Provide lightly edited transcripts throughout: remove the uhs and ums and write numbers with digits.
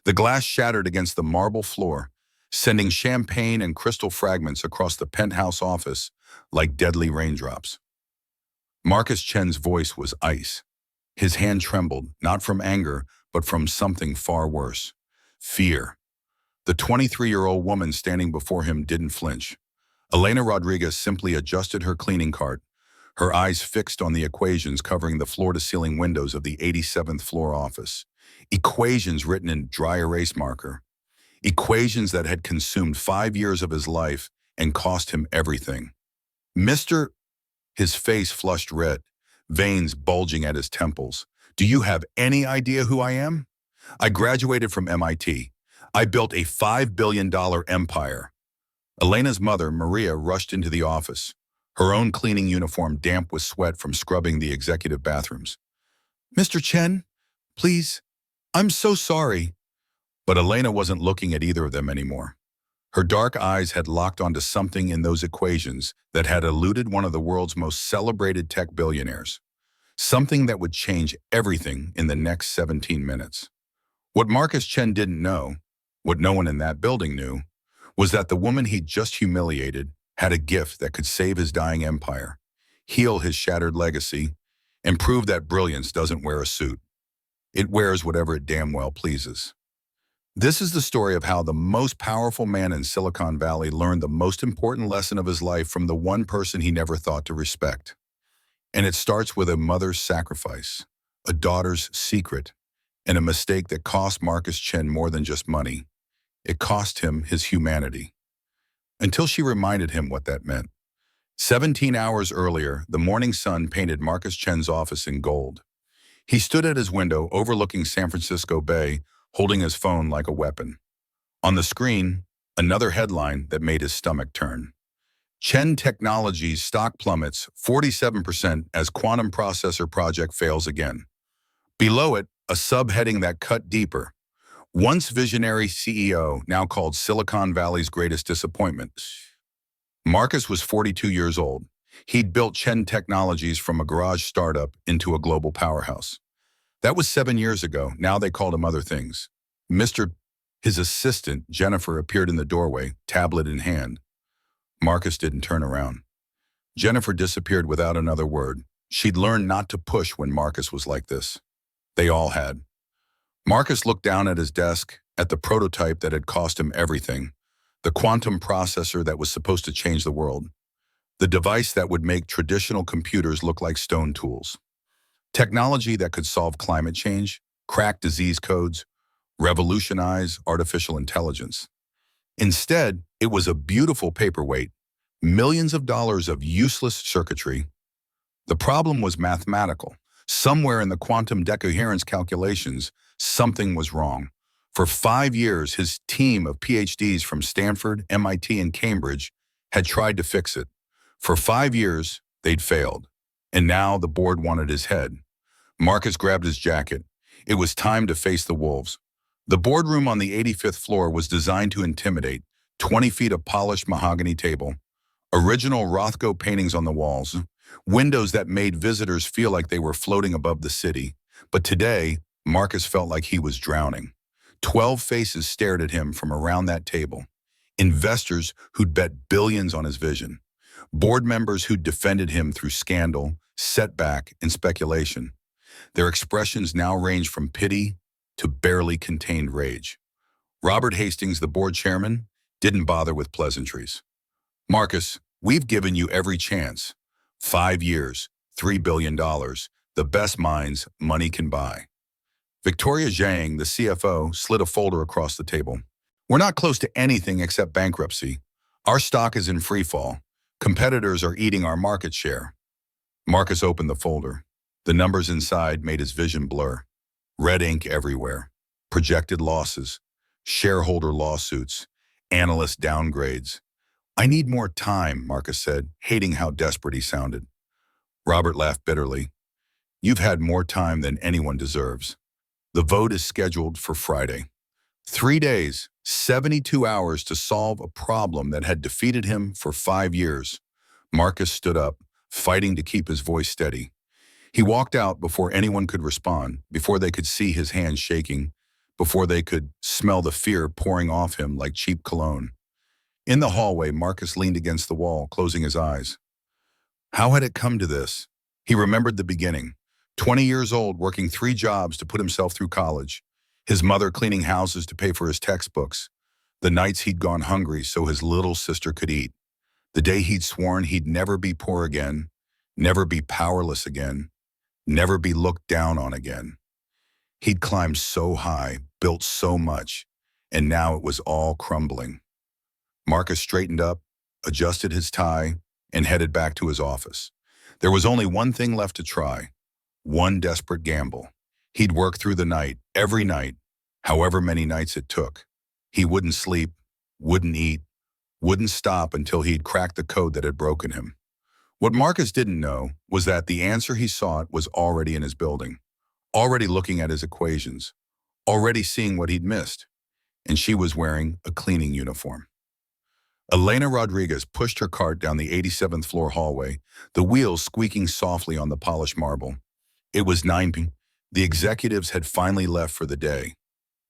The glass shattered against the marble floor, sending champagne and crystal fragments across the penthouse office like deadly raindrops. Marcus Chen's voice was ice. His hand trembled, not from anger, but from something far worse. Fear. The 23-year-old woman standing before him didn't flinch. Elena Rodriguez simply adjusted her cleaning cart, her eyes fixed on the equations covering the floor-to-ceiling windows of the 87th floor office. Equations written in dry erase marker. Equations that had consumed 5 years of his life and cost him everything. Mr. His face flushed red, veins bulging at his temples. Do you have any idea who I am? I graduated from MIT. I built a $5 billion empire. Elena's mother, Maria, rushed into the office, her own cleaning uniform damp with sweat from scrubbing the executive bathrooms. Mr. Chen, please, I'm so sorry. But Elena wasn't looking at either of them anymore. Her dark eyes had locked onto something in those equations that had eluded one of the world's most celebrated tech billionaires. Something that would change everything in the next 17 minutes. What Marcus Chen didn't know, what no one in that building knew, was that the woman he'd just humiliated had a gift that could save his dying empire, heal his shattered legacy, and prove that brilliance doesn't wear a suit. It wears whatever it damn well pleases. This is the story of how the most powerful man in Silicon Valley learned the most important lesson of his life from the one person he never thought to respect. And it starts with a mother's sacrifice, a daughter's secret, and a mistake that cost Marcus Chen more than just money. It cost him his humanity. Until she reminded him what that meant. 17 hours earlier, the morning sun painted Marcus Chen's office in gold. He stood at his window overlooking San Francisco Bay, holding his phone like a weapon. On the screen, another headline that made his stomach turn. Chen Technologies stock plummets 47% as quantum processor project fails again. Below it, a subheading that cut deeper. Once visionary CEO, now called Silicon Valley's greatest disappointment. Marcus was 42 years old. He'd built Chen Technologies from a garage startup into a global powerhouse. That was 7 years ago. Now they called him other things. His assistant, Jennifer, appeared in the doorway, tablet in hand. Marcus didn't turn around. Jennifer disappeared without another word. She'd learned not to push when Marcus was like this. They all had. Marcus looked down at his desk, at the prototype that had cost him everything, the quantum processor that was supposed to change the world, the device that would make traditional computers look like stone tools. Technology that could solve climate change, crack disease codes, revolutionize artificial intelligence. Instead, it was a beautiful paperweight, millions of dollars of useless circuitry. The problem was mathematical. Somewhere in the quantum decoherence calculations, something was wrong. For 5 years, his team of PhDs from Stanford, MIT, and Cambridge had tried to fix it. For 5 years, they'd failed. And now the board wanted his head. Marcus grabbed his jacket. It was time to face the wolves. The boardroom on the 85th floor was designed to intimidate. 20 feet of polished mahogany table, original Rothko paintings on the walls, windows that made visitors feel like they were floating above the city. But today, Marcus felt like he was drowning. 12 faces stared at him from around that table. Investors who'd bet billions on his vision. Board members who'd defended him through scandal, setback, and speculation. Their expressions now ranged from pity to barely contained rage. Robert Hastings, the board chairman, didn't bother with pleasantries. Marcus, we've given you every chance. 5 years, $3 billion, the best minds money can buy. Victoria Zhang, the CFO, slid a folder across the table. We're not close to anything except bankruptcy. Our stock is in free fall. Competitors are eating our market share. Marcus opened the folder. The numbers inside made his vision blur. Red ink everywhere. Projected losses. Shareholder lawsuits. Analyst downgrades. I need more time, Marcus said, hating how desperate he sounded. Robert laughed bitterly. You've had more time than anyone deserves. The vote is scheduled for Friday. 3 days, 72 hours to solve a problem that had defeated him for 5 years. Marcus stood up, fighting to keep his voice steady. He walked out before anyone could respond, before they could see his hands shaking, before they could smell the fear pouring off him like cheap cologne. In the hallway, Marcus leaned against the wall, closing his eyes. How had it come to this? He remembered the beginning. 20 years old, working 3 jobs to put himself through college. His mother cleaning houses to pay for his textbooks. The nights he'd gone hungry so his little sister could eat. The day he'd sworn he'd never be poor again, never be powerless again, never be looked down on again. He'd climbed so high, built so much, and now it was all crumbling. Marcus straightened up, adjusted his tie, and headed back to his office. There was only one thing left to try, one desperate gamble. He'd work through the night, every night, however many nights it took. He wouldn't sleep, wouldn't eat, wouldn't stop until he'd cracked the code that had broken him. What Marcus didn't know was that the answer he sought was already in his building, already looking at his equations, already seeing what he'd missed, and she was wearing a cleaning uniform. Elena Rodriguez pushed her cart down the 87th floor hallway, the wheels squeaking softly on the polished marble. It was 9 p.m. The executives had finally left for the day.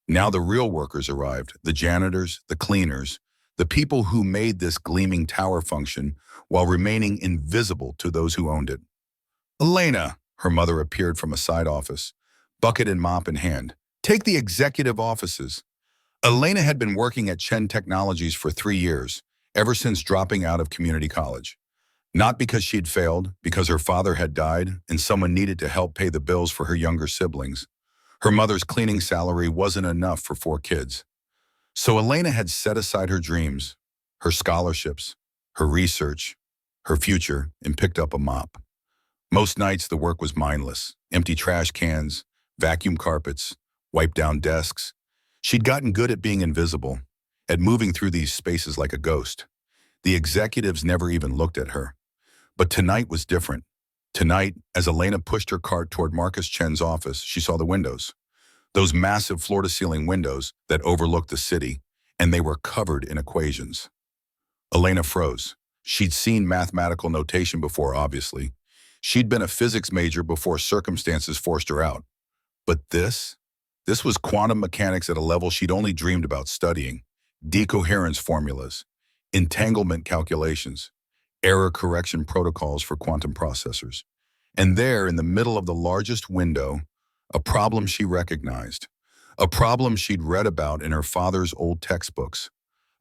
Now the real workers arrived, the janitors, the cleaners, the people who made this gleaming tower function while remaining invisible to those who owned it. Elena, her mother appeared from a side office, bucket and mop in hand. Take the executive offices. Elena had been working at Chen Technologies for 3 years, ever since dropping out of community college. Not because she'd failed, because her father had died and someone needed to help pay the bills for her younger siblings. Her mother's cleaning salary wasn't enough for 4 kids. So Elena had set aside her dreams, her scholarships, her research, her future, and picked up a mop. Most nights the work was mindless, empty trash cans, vacuum carpets, wiped down desks. She'd gotten good at being invisible, at moving through these spaces like a ghost. The executives never even looked at her. But tonight was different. Tonight, as Elena pushed her cart toward Marcus Chen's office, she saw the windows. Those massive floor-to-ceiling windows that overlooked the city, and they were covered in equations. Elena froze. She'd seen mathematical notation before, obviously. She'd been a physics major before circumstances forced her out. But this was quantum mechanics at a level she'd only dreamed about studying. Decoherence formulas, entanglement calculations, error correction protocols for quantum processors. And there, in the middle of the largest window, a problem she recognized, a problem she'd read about in her father's old textbooks,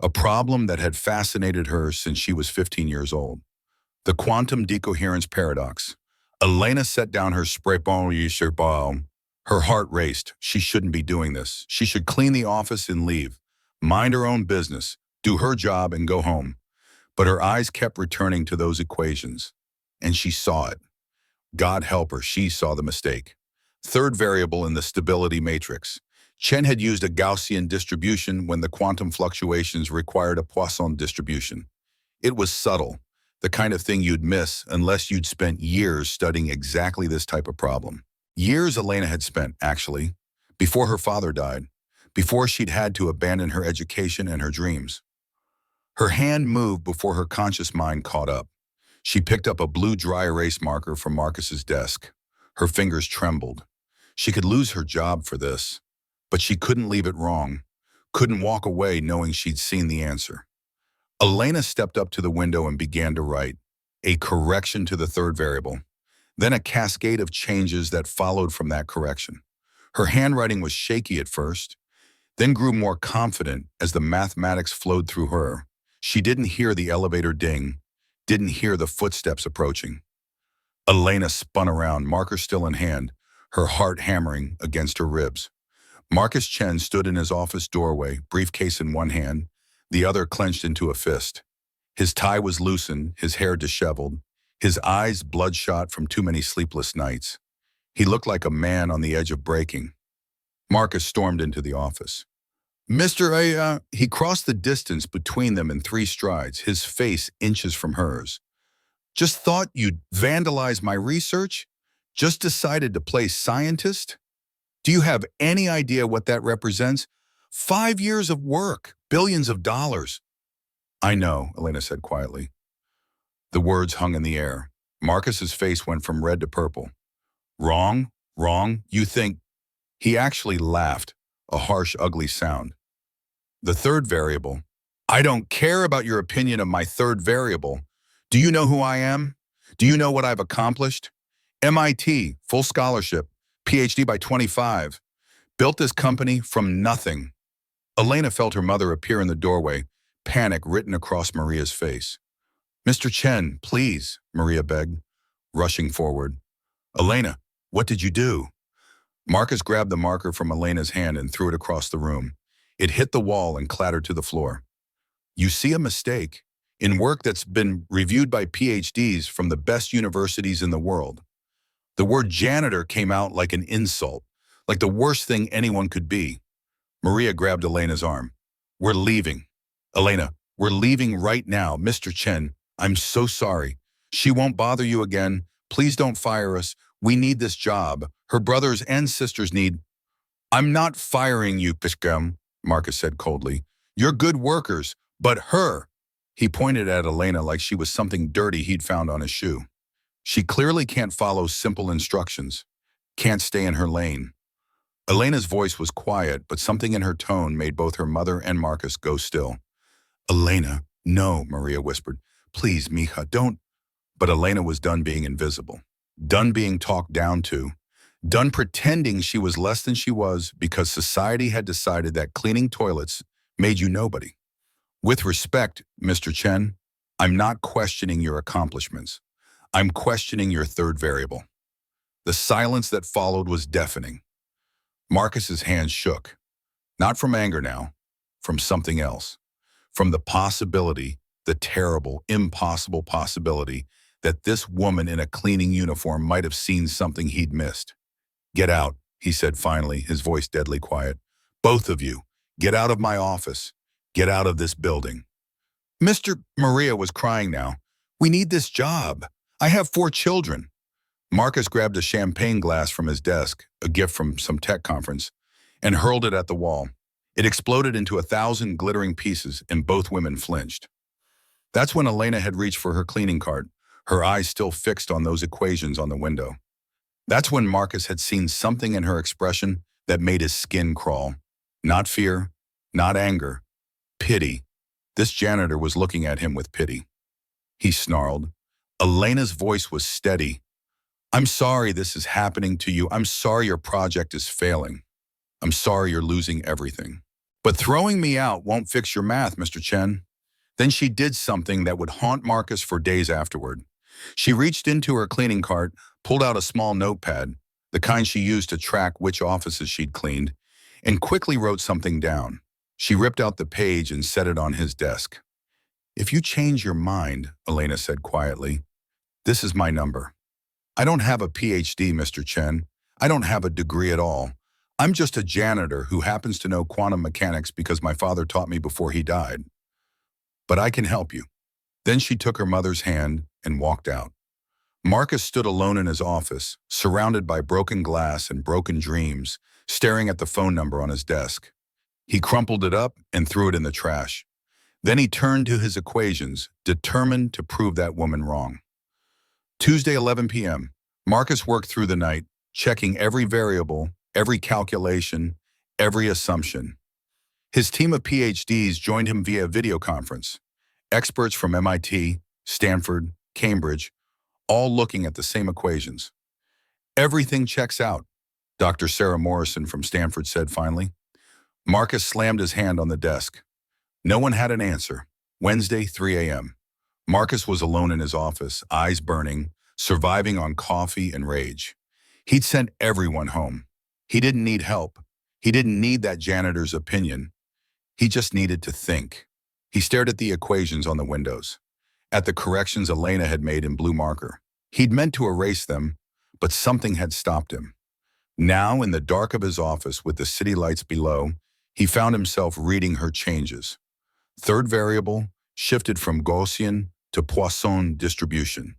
a problem that had fascinated her since she was 15 years old. The quantum decoherence paradox. Elena set down her spray ball. Her heart raced. She shouldn't be doing this. She should clean the office and leave, mind her own business, do her job and go home. But her eyes kept returning to those equations, and she saw it. God help her, she saw the mistake. Third variable in the stability matrix. Chen had used a Gaussian distribution when the quantum fluctuations required a Poisson distribution. It was subtle, the kind of thing you'd miss unless you'd spent years studying exactly this type of problem. Years Elena had spent, actually, before her father died, before she'd had to abandon her education and her dreams. Her hand moved before her conscious mind caught up. She picked up a blue dry erase marker from Marcus's desk. Her fingers trembled. She could lose her job for this, but she couldn't leave it wrong, couldn't walk away knowing she'd seen the answer. Elena stepped up to the window and began to write, a correction to the third variable, then a cascade of changes that followed from that correction. Her handwriting was shaky at first, then grew more confident as the mathematics flowed through her. She didn't hear the elevator ding, didn't hear the footsteps approaching. Elena spun around, marker still in hand, her heart hammering against her ribs. Marcus Chen stood in his office doorway, briefcase in one hand, the other clenched into a fist. His tie was loosened, his hair disheveled, his eyes bloodshot from too many sleepless nights. He looked like a man on the edge of breaking. Marcus stormed into the office. He crossed the distance between them in 3 strides, his face inches from hers. Just thought you'd vandalize my research? Just decided to play scientist? Do you have any idea what that represents? 5 years of work, billions of dollars. I know, Elena said quietly. The words hung in the air. Marcus's face went from red to purple. Wrong? You think? He actually laughed, a harsh, ugly sound. The third variable. I don't care about your opinion of my third variable. Do you know who I am? Do you know what I've accomplished? MIT, full scholarship, PhD by 25. Built this company from nothing. Elena felt her mother appear in the doorway, panic written across Maria's face. Mr. Chen, please, Maria begged, rushing forward. Elena, what did you do? Marcus grabbed the marker from Elena's hand and threw it across the room. It hit the wall and clattered to the floor. You see a mistake in work that's been reviewed by PhDs from the best universities in the world. The word janitor came out like an insult, like the worst thing anyone could be. Maria grabbed Elena's arm. We're leaving. Elena, we're leaving right now. Mr. Chen, I'm so sorry. She won't bother you again. Please don't fire us. We need this job. Her brothers and sisters need. I'm not firing you, Pishkam, Marcus said coldly. You're good workers, but her. He pointed at Elena like she was something dirty he'd found on his shoe. She clearly can't follow simple instructions, can't stay in her lane. Elena's voice was quiet, but something in her tone made both her mother and Marcus go still. Elena, no, Maria whispered. Please, mija, don't. But Elena was done being invisible, done being talked down to, done pretending she was less than she was because society had decided that cleaning toilets made you nobody. With respect, Mr. Chen, I'm not questioning your accomplishments. I'm questioning your third variable. The silence that followed was deafening. Marcus's hands shook, not from anger now, from something else, from the possibility, the terrible, impossible possibility that this woman in a cleaning uniform might have seen something he'd missed. Get out, he said finally, his voice deadly quiet. Both of you, get out of my office. Get out of this building. Mr. Maria was crying now. We need this job. I have 4 children. Marcus grabbed a champagne glass from his desk, a gift from some tech conference, and hurled it at the wall. It exploded into 1,000 glittering pieces, and both women flinched. That's when Elena had reached for her cleaning cart, her eyes still fixed on those equations on the window. That's when Marcus had seen something in her expression that made his skin crawl. Not fear, not anger, pity. This janitor was looking at him with pity. He snarled. Elena's voice was steady. I'm sorry this is happening to you. I'm sorry your project is failing. I'm sorry you're losing everything. But throwing me out won't fix your math, Mr. Chen. Then she did something that would haunt Marcus for days afterward. She reached into her cleaning cart, pulled out a small notepad, the kind she used to track which offices she'd cleaned, and quickly wrote something down. She ripped out the page and set it on his desk. If you change your mind, Elena said quietly, this is my number. I don't have a PhD, Mr. Chen. I don't have a degree at all. I'm just a janitor who happens to know quantum mechanics because my father taught me before he died. But I can help you. Then she took her mother's hand and walked out. Marcus stood alone in his office, surrounded by broken glass and broken dreams, staring at the phone number on his desk. He crumpled it up and threw it in the trash. Then he turned to his equations, determined to prove that woman wrong. Tuesday, 11 p.m. Marcus worked through the night, checking every variable, every calculation, every assumption. His team of PhDs joined him via video conference. Experts from MIT, Stanford, Cambridge, all looking at the same equations. Everything checks out, Dr. Sarah Morrison from Stanford said finally. Marcus slammed his hand on the desk. No one had an answer. Wednesday, 3 a.m. Marcus was alone in his office, eyes burning, surviving on coffee and rage. He'd sent everyone home. He didn't need help. He didn't need that janitor's opinion. He just needed to think. He stared at the equations on the windows, at the corrections Elena had made in blue marker. He'd meant to erase them, but something had stopped him. Now, in the dark of his office with the city lights below, he found himself reading her changes. Third variable shifted from Gaussian to Poisson distribution.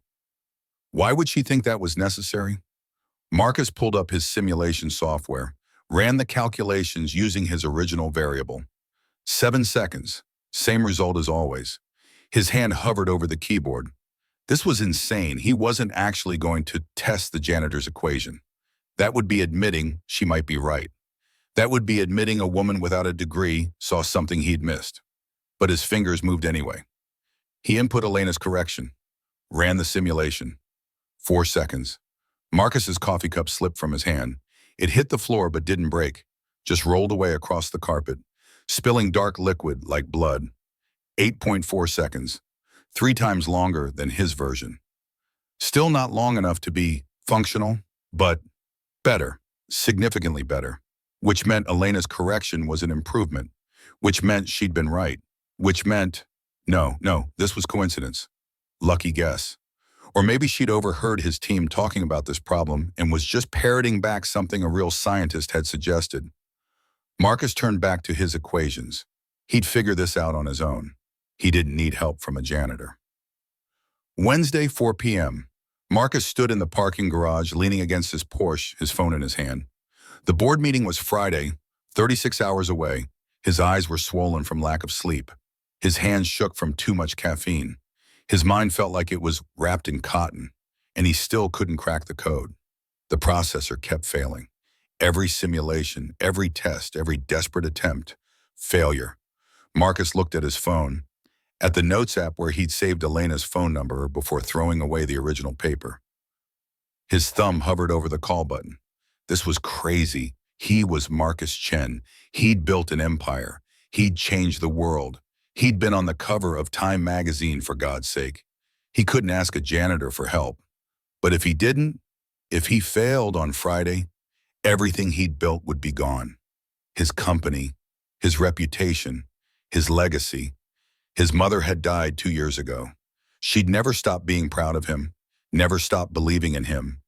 Why would she think that was necessary? Marcus pulled up his simulation software, ran the calculations using his original variable. 7 seconds, same result as always. His hand hovered over the keyboard. This was insane. He wasn't actually going to test the janitor's equation. That would be admitting she might be right. That would be admitting a woman without a degree saw something he'd missed. But his fingers moved anyway. He input Elena's correction, ran the simulation. 4 seconds. Marcus's coffee cup slipped from his hand. It hit the floor but didn't break, just rolled away across the carpet, spilling dark liquid like blood. 8.4 seconds, 3 times longer than his version. Still not long enough to be functional, but better, significantly better, which meant Elena's correction was an improvement, which meant she'd been right, which meant, no, this was coincidence. Lucky guess. Or maybe she'd overheard his team talking about this problem and was just parroting back something a real scientist had suggested. Marcus turned back to his equations. He'd figure this out on his own. He didn't need help from a janitor. Wednesday, 4 p.m. Marcus stood in the parking garage leaning against his Porsche, his phone in his hand. The board meeting was Friday, 36 hours away. His eyes were swollen from lack of sleep. His hands shook from too much caffeine. His mind felt like it was wrapped in cotton, and he still couldn't crack the code. The processor kept failing. Every simulation, every test, every desperate attempt, failure. Marcus looked at his phone, at the notes app where he'd saved Elena's phone number before throwing away the original paper. His thumb hovered over the call button. This was crazy. He was Marcus Chen. He'd built an empire. He'd changed the world. He'd been on the cover of Time magazine, for God's sake. He couldn't ask a janitor for help. But if he didn't, if he failed on Friday, everything he'd built would be gone. His company, his reputation, his legacy. His mother had died 2 years ago. She'd never stopped being proud of him, never stopped believing in him.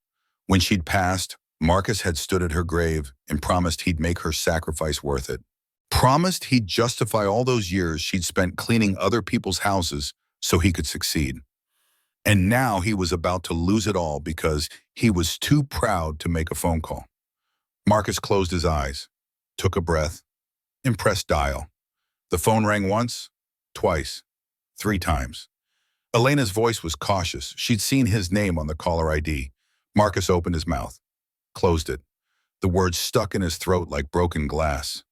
When she'd passed, Marcus had stood at her grave and promised he'd make her sacrifice worth it. Promised he'd justify all those years she'd spent cleaning other people's houses so he could succeed. And now he was about to lose it all because he was too proud to make a phone call. Marcus closed his eyes, took a breath, and pressed dial. The phone rang once, twice, 3 times. Elena's voice was cautious. She'd seen his name on the caller ID. Marcus opened his mouth, closed it. The words stuck in his throat like broken glass.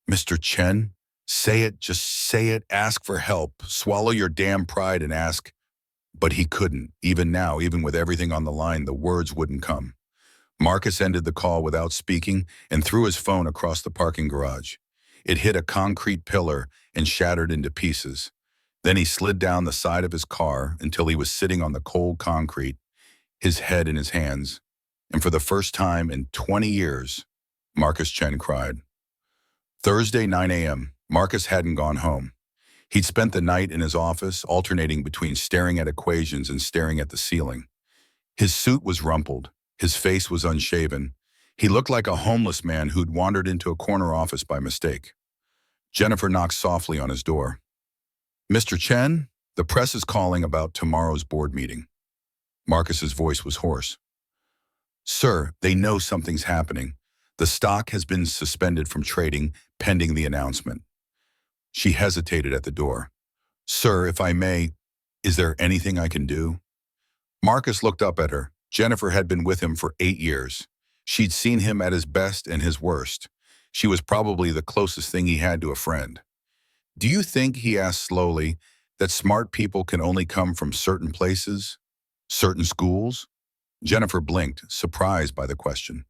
Mr. Chen, say it, just say it, ask for help, swallow your damn pride and ask. But he couldn't. Even now, even with everything on the line, the words wouldn't come. Marcus ended the call without speaking and threw his phone across the parking garage. It hit a concrete pillar and shattered into pieces. Then he slid down the side of his car until he was sitting on the cold concrete, his head in his hands. And for the first time in 20 years, Marcus Chen cried. Thursday, 9 a.m., Marcus hadn't gone home. He'd spent the night in his office, alternating between staring at equations and staring at the ceiling. His suit was rumpled. His face was unshaven. He looked like a homeless man who'd wandered into a corner office by mistake. Jennifer knocked softly on his door. Mr. Chen, the press is calling about tomorrow's board meeting. Marcus's voice was hoarse. Sir, they know something's happening. The stock has been suspended from trading pending the announcement. She hesitated at the door. Sir, if I may, is there anything I can do? Marcus looked up at her. Jennifer had been with him for 8 years. She'd seen him at his best and his worst. She was probably the closest thing he had to a friend. Do you think, he asked slowly, that smart people can only come from certain places? Certain schools? Jennifer blinked, surprised by the question.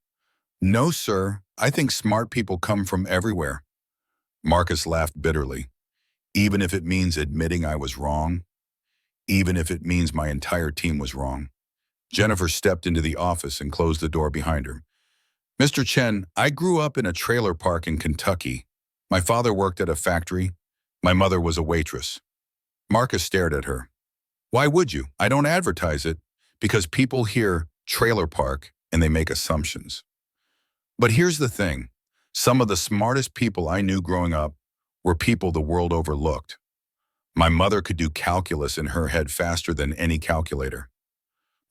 No, sir. I think smart people come from everywhere. Marcus laughed bitterly. Even if it means admitting I was wrong? Even if it means my entire team was wrong? Jennifer stepped into the office and closed the door behind her. Mr. Chen, I grew up in a trailer park in Kentucky. My father worked at a factory. My mother was a waitress. Marcus stared at her. Why would you? I don't advertise it because people hear trailer park and they make assumptions. But here's the thing. Some of the smartest people I knew growing up were people the world overlooked. My mother could do calculus in her head faster than any calculator.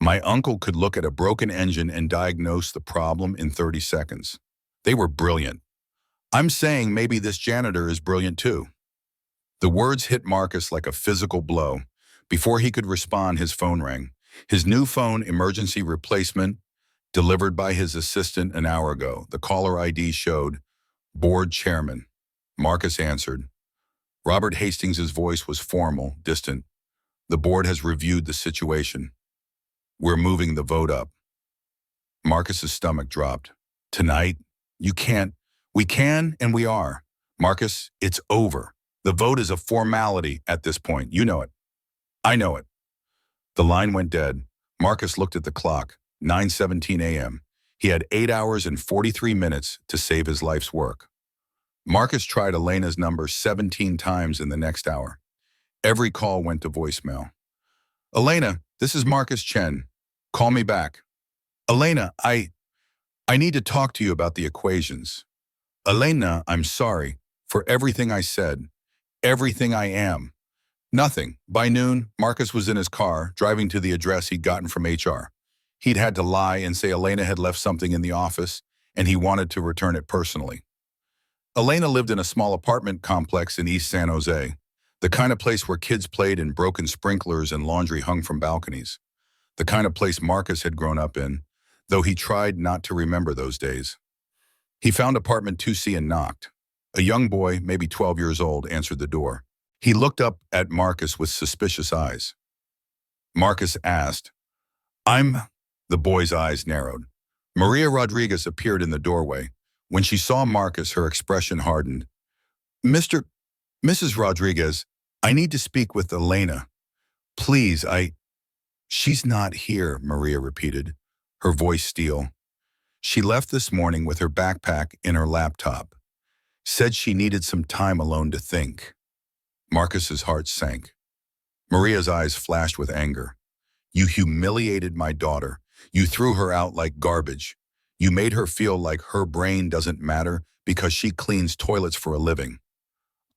My uncle could look at a broken engine and diagnose the problem in 30 seconds. They were brilliant. I'm saying maybe this janitor is brilliant too. The words hit Marcus like a physical blow. Before he could respond, his phone rang. His new phone, emergency replacement, delivered by his assistant an hour ago. The caller ID showed Board chairman. Marcus answered. Robert Hastings' voice was formal, distant. The board has reviewed the situation. We're moving the vote up. Marcus's stomach dropped. Tonight? You can't. We can and we are. Marcus, it's over. The vote is a formality at this point. You know it. I know it. The line went dead. Marcus looked at the clock. 9:17 a.m. He had 8 hours and 43 minutes to save his life's work. Marcus tried Elena's number 17 times in the next hour. Every call went to voicemail. Elena, this is Marcus Chen. Call me back. Elena, I need to talk to you about the equations. Elena, I'm sorry for everything I said, everything I am. Nothing. By noon, Marcus was in his car, driving to the address he'd gotten from HR. He'd had to lie and say Elena had left something in the office, and he wanted to return it personally. Elena lived in a small apartment complex in East San Jose, the kind of place where kids played in broken sprinklers and laundry hung from balconies. The kind of place Marcus had grown up in, though he tried not to remember those days. He found apartment 2C and knocked. A young boy, maybe 12 years old, answered the door. He looked up at Marcus with suspicious eyes. Marcus asked, The boy's eyes narrowed. Maria Rodriguez appeared in the doorway. When she saw Marcus, her expression hardened. Mrs. Rodriguez, I need to speak with Elena. Please, She's not here, Maria repeated, her voice steel. She left this morning with her backpack in her laptop. Said she needed some time alone to think. Marcus's heart sank. Maria's eyes flashed with anger. You humiliated my daughter. You threw her out like garbage. You made her feel like her brain doesn't matter because she cleans toilets for a living.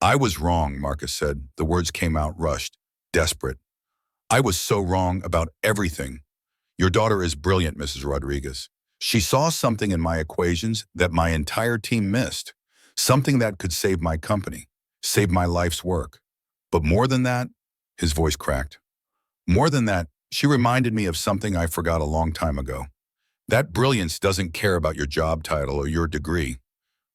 I was wrong, Marcus said. The words came out rushed, desperate. I was so wrong about everything. Your daughter is brilliant, Mrs. Rodriguez. She saw something in my equations that my entire team missed, something that could save my company, save my life's work. But more than that, his voice cracked. More than that, she reminded me of something I forgot a long time ago. That brilliance doesn't care about your job title or your degree.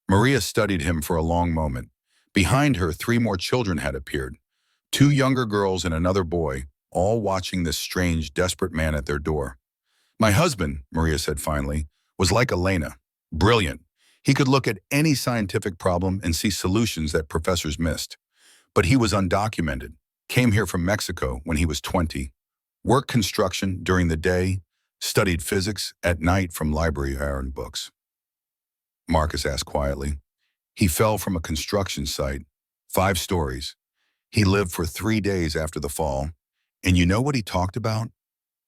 Maria studied him for a long moment. Behind her, 3 more children had appeared. 2 younger girls and another boy, all watching this strange, desperate man at their door. My husband, Maria said finally, was like Elena. Brilliant. He could look at any scientific problem and see solutions that professors missed. But he was undocumented, came here from Mexico when he was 20, worked construction during the day, studied physics at night from library iron books. Marcus asked quietly. He fell from a construction site, 5 stories. He lived for 3 days after the fall. And you know what he talked about?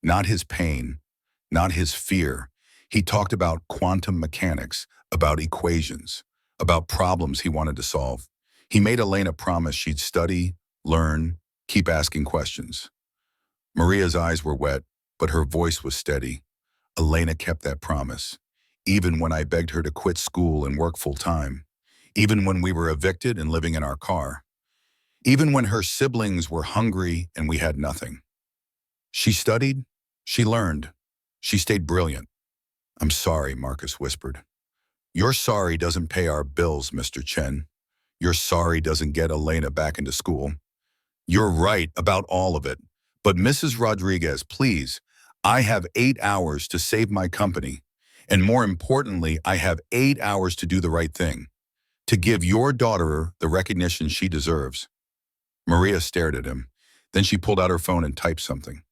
Not his pain, not his fear. He talked about quantum mechanics, about equations, about problems he wanted to solve. He made Elena promise she'd study, learn, keep asking questions. Maria's eyes were wet, but her voice was steady. Elena kept that promise, even when I begged her to quit school and work full-time, even when we were evicted and living in our car, even when her siblings were hungry and we had nothing. She studied, she learned, she stayed brilliant. I'm sorry, Marcus whispered. Your sorry doesn't pay our bills, Mr. Chen. Your sorry doesn't get Elena back into school. You're right about all of it. But Mrs. Rodriguez, please, I have 8 hours to save my company. And more importantly, I have 8 hours to do the right thing, to give your daughter the recognition she deserves. Maria stared at him. Then she pulled out her phone and typed something.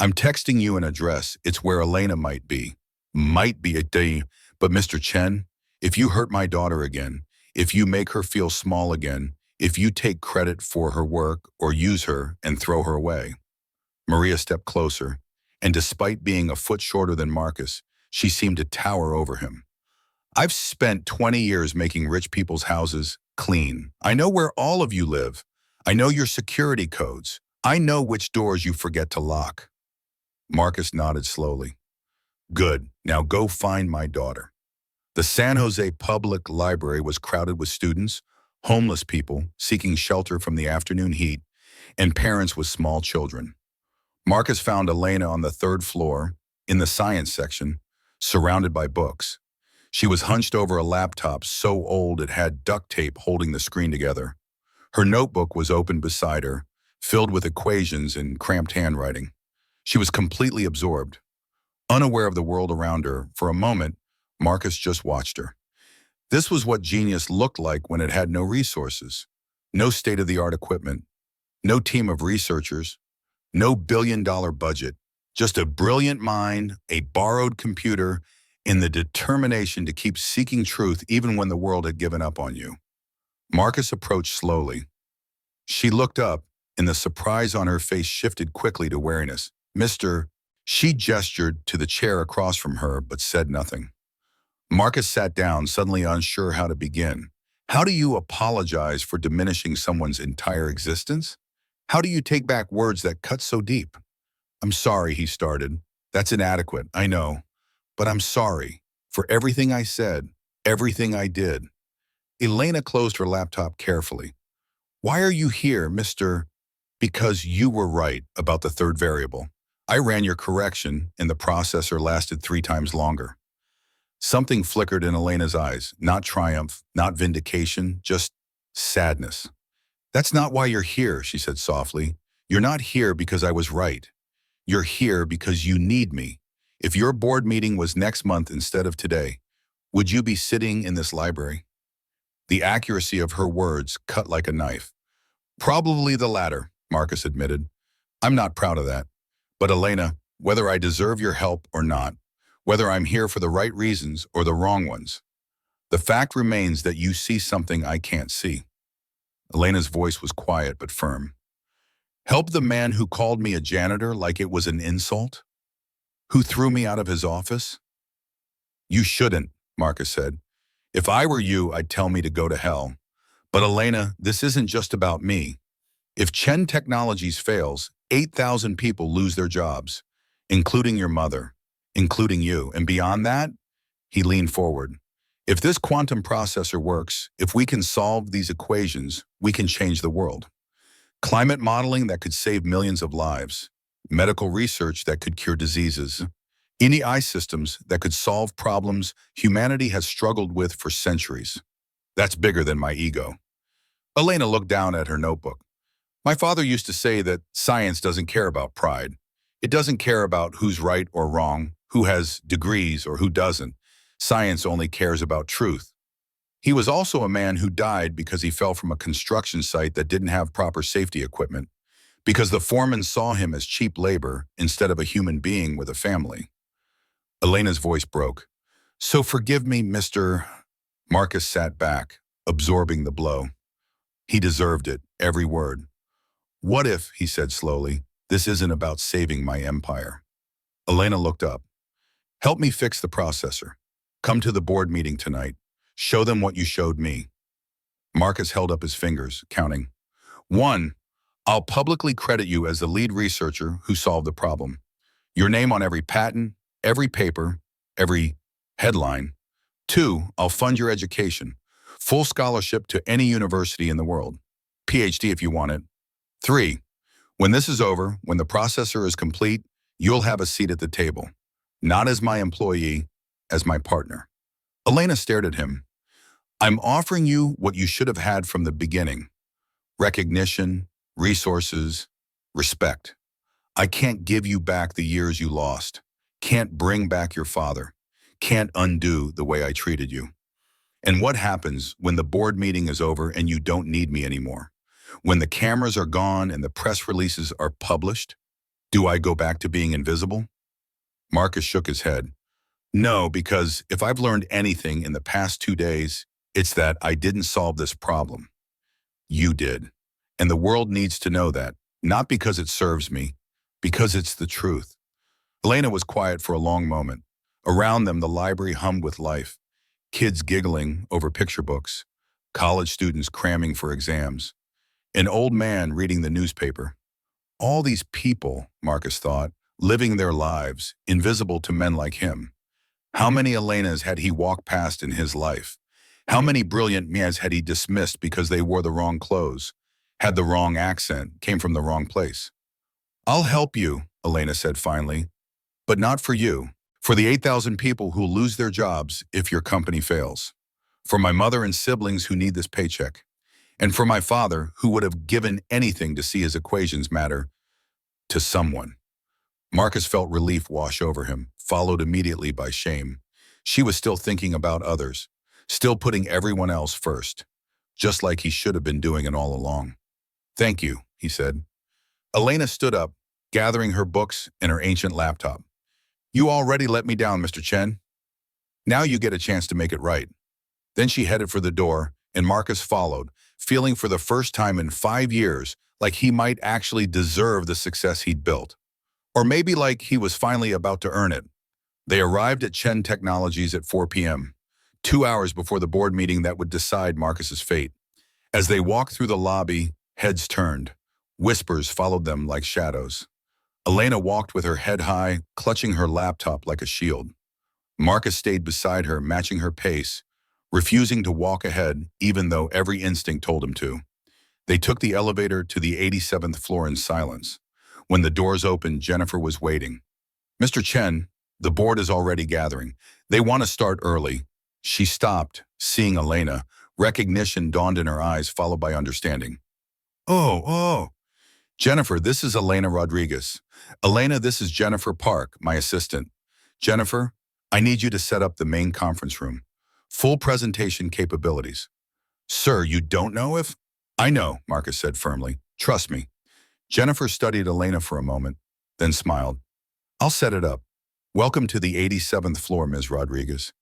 I'm texting you an address. It's where Elena might be. Might be a day. But Mr. Chen, if you hurt my daughter again, if you make her feel small again, if you take credit for her work or use her and throw her away. Maria stepped closer, and despite being a foot shorter than Marcus, she seemed to tower over him. I've spent 20 years making rich people's houses clean. I know where all of you live. I know your security codes. I know which doors you forget to lock. Marcus nodded slowly. Good. Now go find my daughter. The San Jose Public Library was crowded with students, homeless people seeking shelter from the afternoon heat, and parents with small children. Marcus found Elena on the 3rd floor, in the science section, surrounded by books. She was hunched over a laptop so old it had duct tape holding the screen together. Her notebook was open beside her, filled with equations in cramped handwriting. She was completely absorbed. Unaware of the world around her, for a moment, Marcus just watched her. This was what genius looked like when it had no resources, no state-of-the-art equipment, no team of researchers, no billion-dollar budget, just a brilliant mind, a borrowed computer, and the determination to keep seeking truth even when the world had given up on you. Marcus approached slowly. She looked up, and the surprise on her face shifted quickly to wariness. "Mr." She gestured to the chair across from her, but said nothing. Marcus sat down, suddenly unsure how to begin. How do you apologize for diminishing someone's entire existence? How do you take back words that cut so deep? "I'm sorry," he started. "That's inadequate, I know. But I'm sorry for everything I said, everything I did." Elena closed her laptop carefully. "Why are you here, Mr.?" "Because you were right about the third variable. I ran your correction, and the processor lasted 3 times longer." Something flickered in Elena's eyes, not triumph, not vindication, just sadness. "That's not why you're here," she said softly. "You're not here because I was right. You're here because you need me. If your board meeting was next month instead of today, would you be sitting in this library?" The accuracy of her words cut like a knife. "Probably the latter," Marcus admitted. "I'm not proud of that. But Elena, whether I deserve your help or not, whether I'm here for the right reasons or the wrong ones, the fact remains that you see something I can't see." Elena's voice was quiet but firm. "Help the man who called me a janitor like it was an insult? Who threw me out of his office?" "You shouldn't," Marcus said. "If I were you, I'd tell me to go to hell. But Elena, this isn't just about me. If Chen Technologies fails, 8,000 people lose their jobs, including your mother, including you. And beyond that," he leaned forward, "if this quantum processor works, if we can solve these equations, we can change the world. Climate modeling that could save millions of lives, medical research that could cure diseases, AI systems that could solve problems humanity has struggled with for centuries. That's bigger than my ego." Elena looked down at her notebook. "My father used to say that science doesn't care about pride. It doesn't care about who's right or wrong, who has degrees or who doesn't. Science only cares about truth." He was also a man who died because he fell from a construction site that didn't have proper safety equipment, because the foreman saw him as cheap labor instead of a human being with a family. Elena's voice broke. "So forgive me, Mr." Marcus sat back, absorbing the blow. He deserved it, every word. "What if," he said slowly, "this isn't about saving my empire?" Elena looked up. "Help me fix the processor. Come to the board meeting tonight. Show them what you showed me." Marcus held up his fingers, counting. 1, I'll publicly credit you as the lead researcher who solved the problem. Your name on every patent, every paper, every headline. 2, I'll fund your education. Full scholarship to any university in the world. PhD if you want it. 3, when this is over, when the processor is complete, you'll have a seat at the table. Not as my employee, as my partner. Elena stared at him. "I'm offering you what you should have had from the beginning. Recognition, resources, respect. I can't give you back the years you lost. Can't bring back your father. Can't undo the way I treated you. And what happens when the board meeting is over and you don't need me anymore? When the cameras are gone and the press releases are published? Do I go back to being invisible?" Marcus shook his head. "No, because if I've learned anything in the past 2 days, it's that I didn't solve this problem. You did. And the world needs to know that, not because it serves me, because it's the truth." Elena was quiet for a long moment. Around them, the library hummed with life. Kids giggling over picture books, college students cramming for exams, an old man reading the newspaper. All these people, Marcus thought, living their lives, invisible to men like him. How many Elenas had he walked past in his life? How many brilliant Mias had he dismissed because they wore the wrong clothes, had the wrong accent, came from the wrong place? "I'll help you," Elena said finally, "but not for you, For the 8,000 people who lose their jobs if your company fails. For my mother and siblings who need this paycheck. And for my father, who would have given anything to see his equations matter to someone. Marcus felt relief wash over him, followed immediately by shame. She was still thinking about others, still putting everyone else first, just like he should have been doing it all along. Thank you, he said. Elena stood up, gathering her books and her ancient laptop. You already let me down, Mr. Chen. Now you get a chance to make it right. Then she headed for the door, and Marcus followed, feeling for the first time in 5 years like he might actually deserve the success he'd built. Or maybe like he was finally about to earn it. They arrived at Chen Technologies at 4 p.m., 2 hours before the board meeting that would decide Marcus's fate. As they walked through the lobby, heads turned. Whispers followed them like shadows. Elena walked with her head high, clutching her laptop like a shield. Marcus stayed beside her, matching her pace, refusing to walk ahead even though every instinct told him to. They took the elevator to the 87th floor in silence. When the doors opened, Jennifer was waiting. Mr. Chen, the board is already gathering. They want to start early. She stopped, seeing Elena. Recognition dawned in her eyes, followed by understanding. Oh. Jennifer, this is Elena Rodriguez. Elena, this is Jennifer Park, my assistant. Jennifer, I need you to set up the main conference room. Full presentation capabilities. Sir, you don't know if? I know, Marcus said firmly. Trust me. Jennifer studied Elena for a moment, then smiled. I'll set it up. Welcome to the 87th floor, Ms. Rodriguez.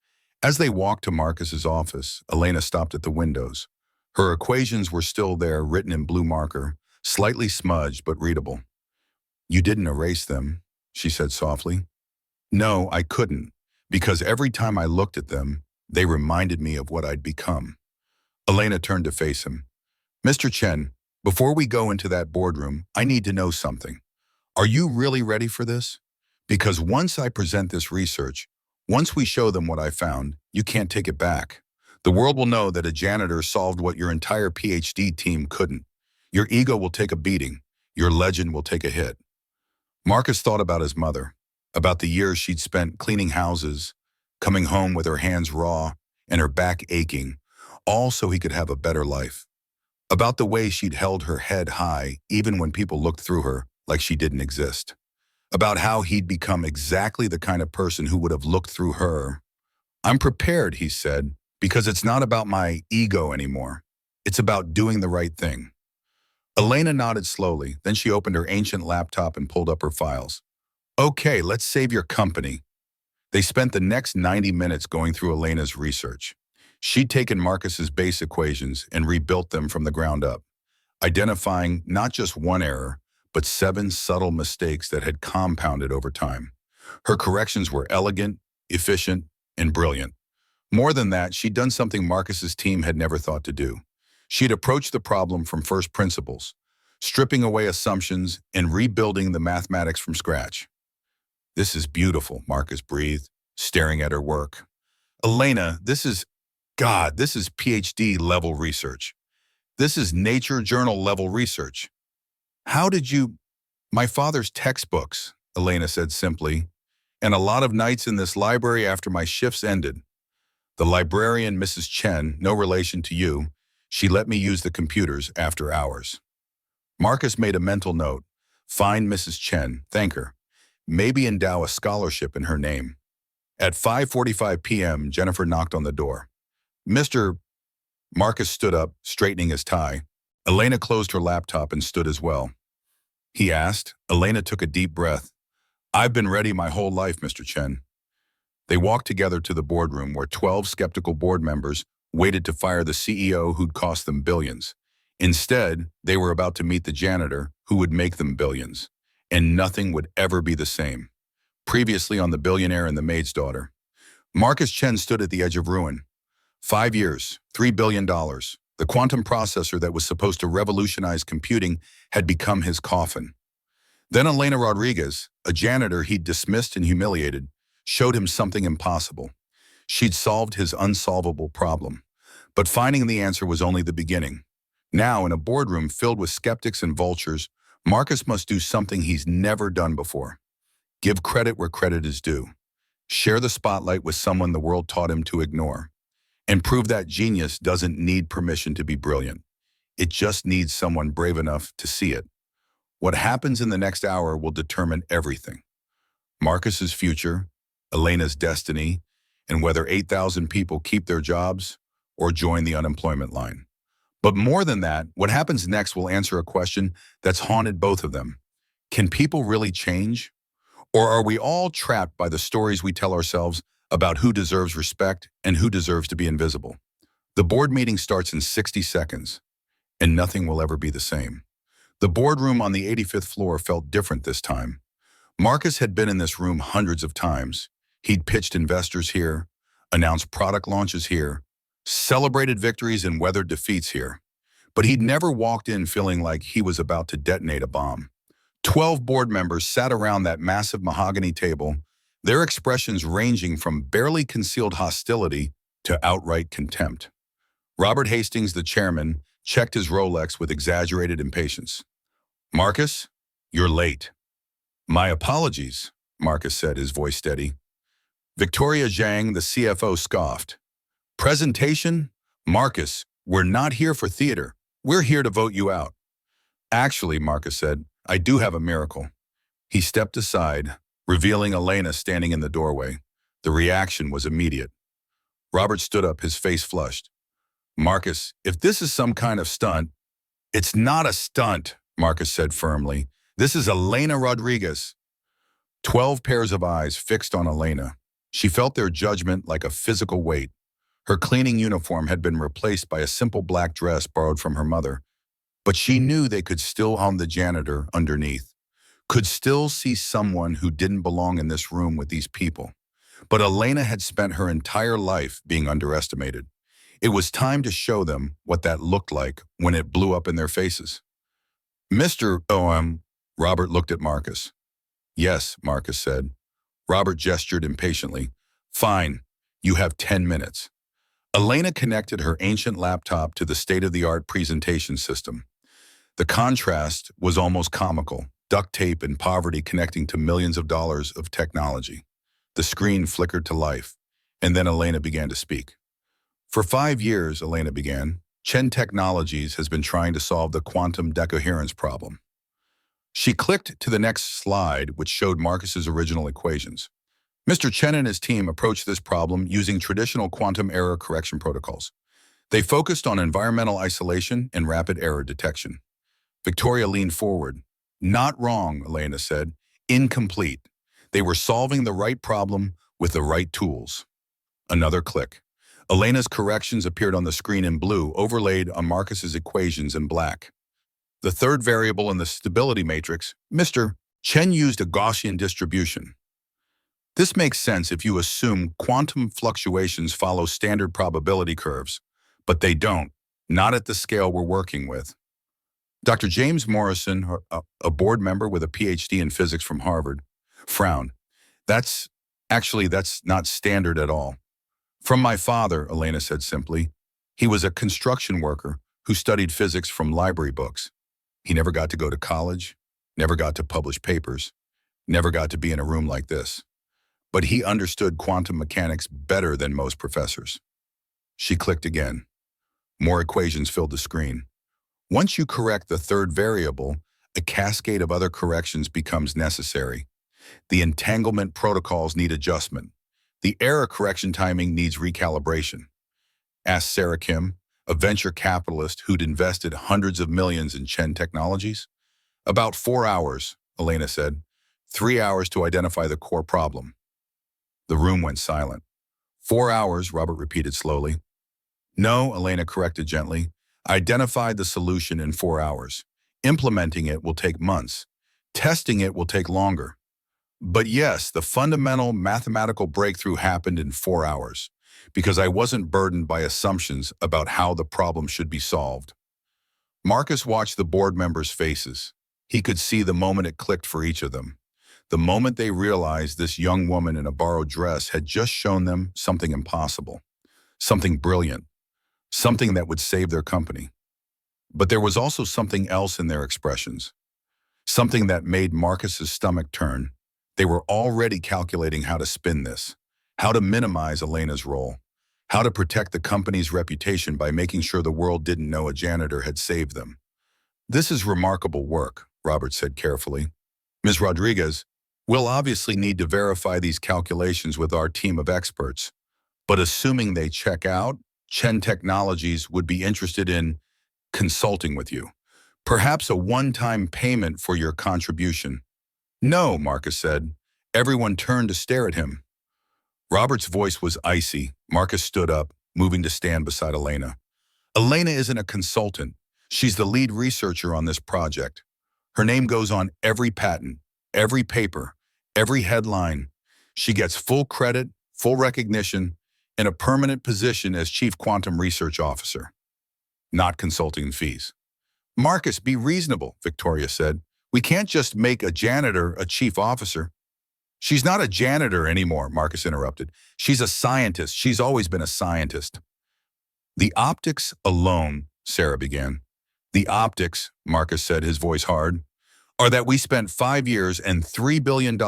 As they walked to Marcus's office, Elena stopped at the windows. Her equations were still there, written in blue marker, slightly smudged but readable. You didn't erase them, she said softly. No, I couldn't, because every time I looked at them, they reminded me of what I'd become. Elena turned to face him. Mr. Chen, before we go into that boardroom, I need to know something. Are you really ready for this? Because once I present this research, once we show them what I found, you can't take it back. The world will know that a janitor solved what your entire PhD team couldn't. Your ego will take a beating. Your legend will take a hit. Marcus thought about his mother, about the years she'd spent cleaning houses, coming home with her hands raw and her back aching, all so he could have a better life. About the way she'd held her head high even when people looked through her like she didn't exist. About how he'd become exactly the kind of person who would have looked through her. I'm prepared, he said, because it's not about my ego anymore. It's about doing the right thing. Elena nodded slowly, then she opened her ancient laptop and pulled up her files. Okay, let's save your company. They spent the next 90 minutes going through Elena's research. She'd taken Marcus's base equations and rebuilt them from the ground up, identifying not just one error, but 7 subtle mistakes that had compounded over time. Her corrections were elegant, efficient, and brilliant. More than that, she'd done something Marcus's team had never thought to do. She'd approached the problem from first principles, stripping away assumptions and rebuilding the mathematics from scratch. This is beautiful, Marcus breathed, staring at her work. Elena, this is PhD-level research. This is Nature Journal-level research. How did you? My father's textbooks, Elena said simply, and a lot of nights in this library after my shifts ended. The librarian, Mrs. Chen, no relation to you, she let me use the computers after hours. Marcus made a mental note. Find Mrs. Chen, thank her. Maybe endow a scholarship in her name. At 5:45 p.m., Jennifer knocked on the door. Mr. Marcus stood up, straightening his tie. Elena closed her laptop and stood as well. He asked. Elena took a deep breath. I've been ready my whole life, Mr. Chen. They walked together to the boardroom where 12 skeptical board members waited to fire the CEO who'd cost them billions. Instead, they were about to meet the janitor who would make them billions. And nothing would ever be the same. Previously on The Billionaire and the Maid's Daughter, Marcus Chen stood at the edge of ruin. 5 years, $3 billion. The quantum processor that was supposed to revolutionize computing had become his coffin. Then Elena Rodriguez, a janitor he'd dismissed and humiliated, showed him something impossible. She'd solved his unsolvable problem. But finding the answer was only the beginning. Now, in a boardroom filled with skeptics and vultures, Marcus must do something he's never done before. Give credit where credit is due. Share the spotlight with someone the world taught him to ignore. And prove that genius doesn't need permission to be brilliant. It just needs someone brave enough to see it. What happens in the next hour will determine everything. Marcus's future, Elena's destiny, and whether 8,000 people keep their jobs or join the unemployment line. But more than that, what happens next will answer a question that's haunted both of them. Can people really change? Or are we all trapped by the stories we tell ourselves about who deserves respect and who deserves to be invisible? The board meeting starts in 60 seconds, and nothing will ever be the same. The boardroom on the 85th floor felt different this time. Marcus had been in this room hundreds of times. He'd pitched investors here, announced product launches here, celebrated victories and weathered defeats here. But he'd never walked in feeling like he was about to detonate a bomb. 12 board members sat around that massive mahogany table, their expressions ranging from barely concealed hostility to outright contempt. Robert Hastings, the chairman, checked his Rolex with exaggerated impatience. "Marcus, you're late." "My apologies," Marcus said, his voice steady. Victoria Zhang, the CFO, scoffed. "Presentation? Marcus, we're not here for theater. We're here to vote you out." "Actually," Marcus said, "I do have a miracle." He stepped aside, revealing Elena standing in the doorway. The reaction was immediate. Robert stood up, his face flushed. "Marcus, if this is some kind of stunt—" "It's not a stunt," Marcus said firmly. "This is Elena Rodriguez." 12 pairs of eyes fixed on Elena. She felt their judgment like a physical weight. Her cleaning uniform had been replaced by a simple black dress borrowed from her mother. But she knew they could still own the janitor underneath, could still see someone who didn't belong in this room with these people. But Elena had spent her entire life being underestimated. It was time to show them what that looked like when it blew up in their faces. "Mr. O.M." Robert looked at Marcus. "Yes," Marcus said. Robert gestured impatiently. "Fine, you have 10 minutes. Elena connected her ancient laptop to the state-of-the-art presentation system. The contrast was almost comical, duct tape and poverty connecting to millions of dollars of technology. The screen flickered to life, and then Elena began to speak. "For 5 years," Elena began, "Chen Technologies has been trying to solve the quantum decoherence problem." She clicked to the next slide, which showed Marcus's original equations. Mr. Chen and his team approached this problem using traditional quantum error correction protocols. They focused on environmental isolation and rapid error detection. Victoria leaned forward. "Not wrong," Elena said. "Incomplete. They were solving the right problem with the right tools." Another click. Elena's corrections appeared on the screen in blue, overlaid on Marcus's equations in black. The third variable in the stability matrix, Mr. Chen used a Gaussian distribution. This makes sense if you assume quantum fluctuations follow standard probability curves, but they don't, not at the scale we're working with. Dr. James Morrison, a board member with a PhD in physics from Harvard, frowned. That's not standard at all." "From my father," Elena said simply. "He was a construction worker who studied physics from library books. He never got to go to college, never got to publish papers, never got to be in a room like this. But he understood quantum mechanics better than most professors." She clicked again. More equations filled the screen. Once you correct the third variable, a cascade of other corrections becomes necessary. The entanglement protocols need adjustment. The error correction timing needs recalibration. Asked Sarah Kim, a venture capitalist who'd invested hundreds of millions in Chen Technologies. "About 4 hours, Elena said. 3 hours to identify the core problem." The room went silent. 4 hours, Robert repeated slowly. "No," Elena corrected gently. "I identified the solution in 4 hours. Implementing it will take months. Testing it will take longer. But yes, the fundamental mathematical breakthrough happened in 4 hours, because I wasn't burdened by assumptions about how the problem should be solved." Marcus watched the board members' faces. He could see the moment it clicked for each of them. The moment they realized this young woman in a borrowed dress had just shown them something impossible, something brilliant, something that would save their company. But there was also something else in their expressions, something that made Marcus's stomach turn. They were already calculating how to spin this, how to minimize Elena's role, how to protect the company's reputation by making sure the world didn't know a janitor had saved them. This is remarkable work, Robert said carefully. Ms. Rodriguez, we'll obviously need to verify these calculations with our team of experts, but assuming they check out, Chen Technologies would be interested in consulting with you. Perhaps a one-time payment for your contribution. No, Marcus said. Everyone turned to stare at him. Robert's voice was icy. Marcus stood up, moving to stand beside Elena. Elena isn't a consultant. She's the lead researcher on this project. Her name goes on every patent, every paper, every headline. She gets full credit, full recognition, and a permanent position as Chief Quantum Research Officer. Not consulting fees. Marcus, be reasonable, Victoria said. We can't just make a janitor a chief officer. She's not a janitor anymore, Marcus interrupted. She's a scientist. She's always been a scientist. The optics alone, Sarah began. The optics, Marcus said, his voice hard, are that we spent 5 years and $3 billion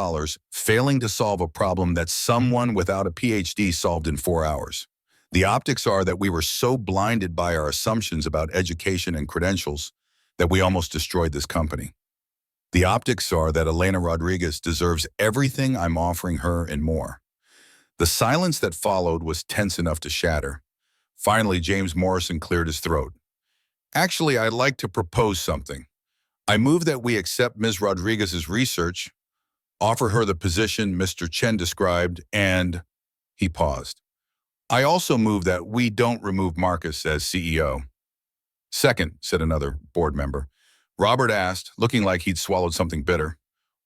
failing to solve a problem that someone without a PhD solved in 4 hours. The optics are that we were so blinded by our assumptions about education and credentials that we almost destroyed this company. The optics are that Elena Rodriguez deserves everything I'm offering her and more. The silence that followed was tense enough to shatter. Finally, James Morrison cleared his throat. Actually, I'd like to propose something. I move that we accept Ms. Rodriguez's research, offer her the position Mr. Chen described, and he paused. I also move that we don't remove Marcus as CEO. Second, said another board member. Robert asked, looking like he'd swallowed something bitter.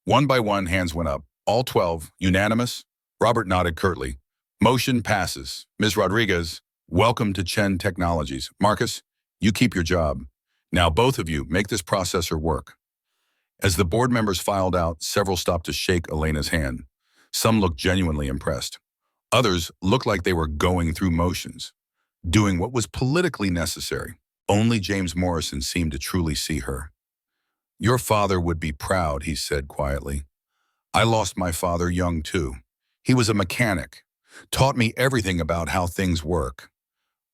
One by one, hands went up. All 12, unanimous? Robert nodded curtly. Motion passes. Ms. Rodriguez, welcome to Chen Technologies. Marcus, you keep your job. Now both of you, make this processor work. As the board members filed out, several stopped to shake Elena's hand. Some looked genuinely impressed. Others looked like they were going through motions, doing what was politically necessary. Only James Morrison seemed to truly see her. Your father would be proud, he said quietly. I lost my father young too. He was a mechanic, taught me everything about how things work.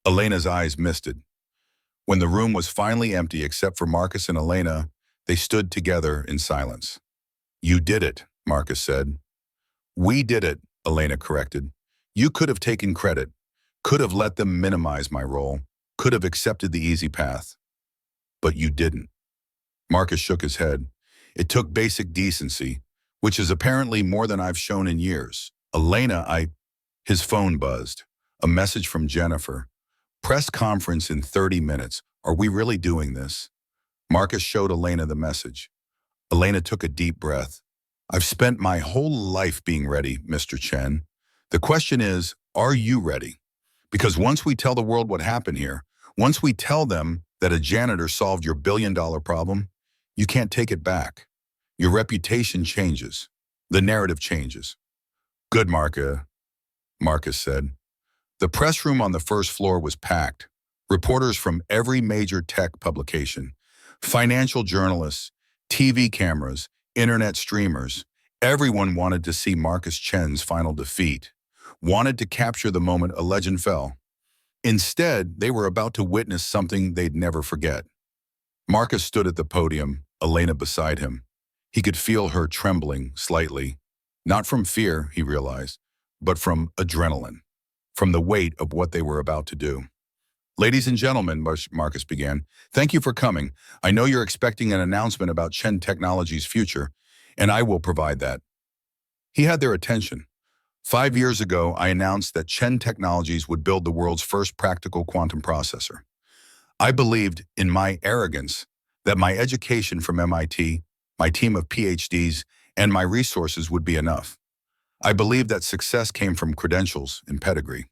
Elena's eyes misted. When the room was finally empty except for Marcus and Elena, they stood together in silence. You did it, Marcus said. We did it, Elena corrected. You could have taken credit, could have let them minimize my role, could have accepted the easy path. But you didn't. Marcus shook his head. It took basic decency, which is apparently more than I've shown in years. Elena, His phone buzzed. A message from Jennifer. Press conference in 30 minutes. Are we really doing this? Marcus showed Elena the message. Elena took a deep breath. I've spent my whole life being ready, Mr. Chen. The question is, are you ready? Because once we tell the world what happened here, once we tell them that a janitor solved your billion-dollar problem, you can't take it back. Your reputation changes. The narrative changes. Good, Marcus said. The press room on the first floor was packed. Reporters from every major tech publication, financial journalists, TV cameras, internet streamers, everyone wanted to see Marcus Chen's final defeat, wanted to capture the moment a legend fell. Instead, they were about to witness something they'd never forget. Marcus stood at the podium, Elena beside him. He could feel her trembling slightly, not from fear, he realized, but from adrenaline, from the weight of what they were about to do. Ladies and gentlemen, Marcus began, thank you for coming. I know you're expecting an announcement about Chen Technologies' future, and I will provide that. He had their attention. 5 years ago, I announced that Chen Technologies would build the world's first practical quantum processor. I believed, in my arrogance, that my education from MIT, my team of PhDs, and my resources would be enough. I believed that success came from credentials and pedigree.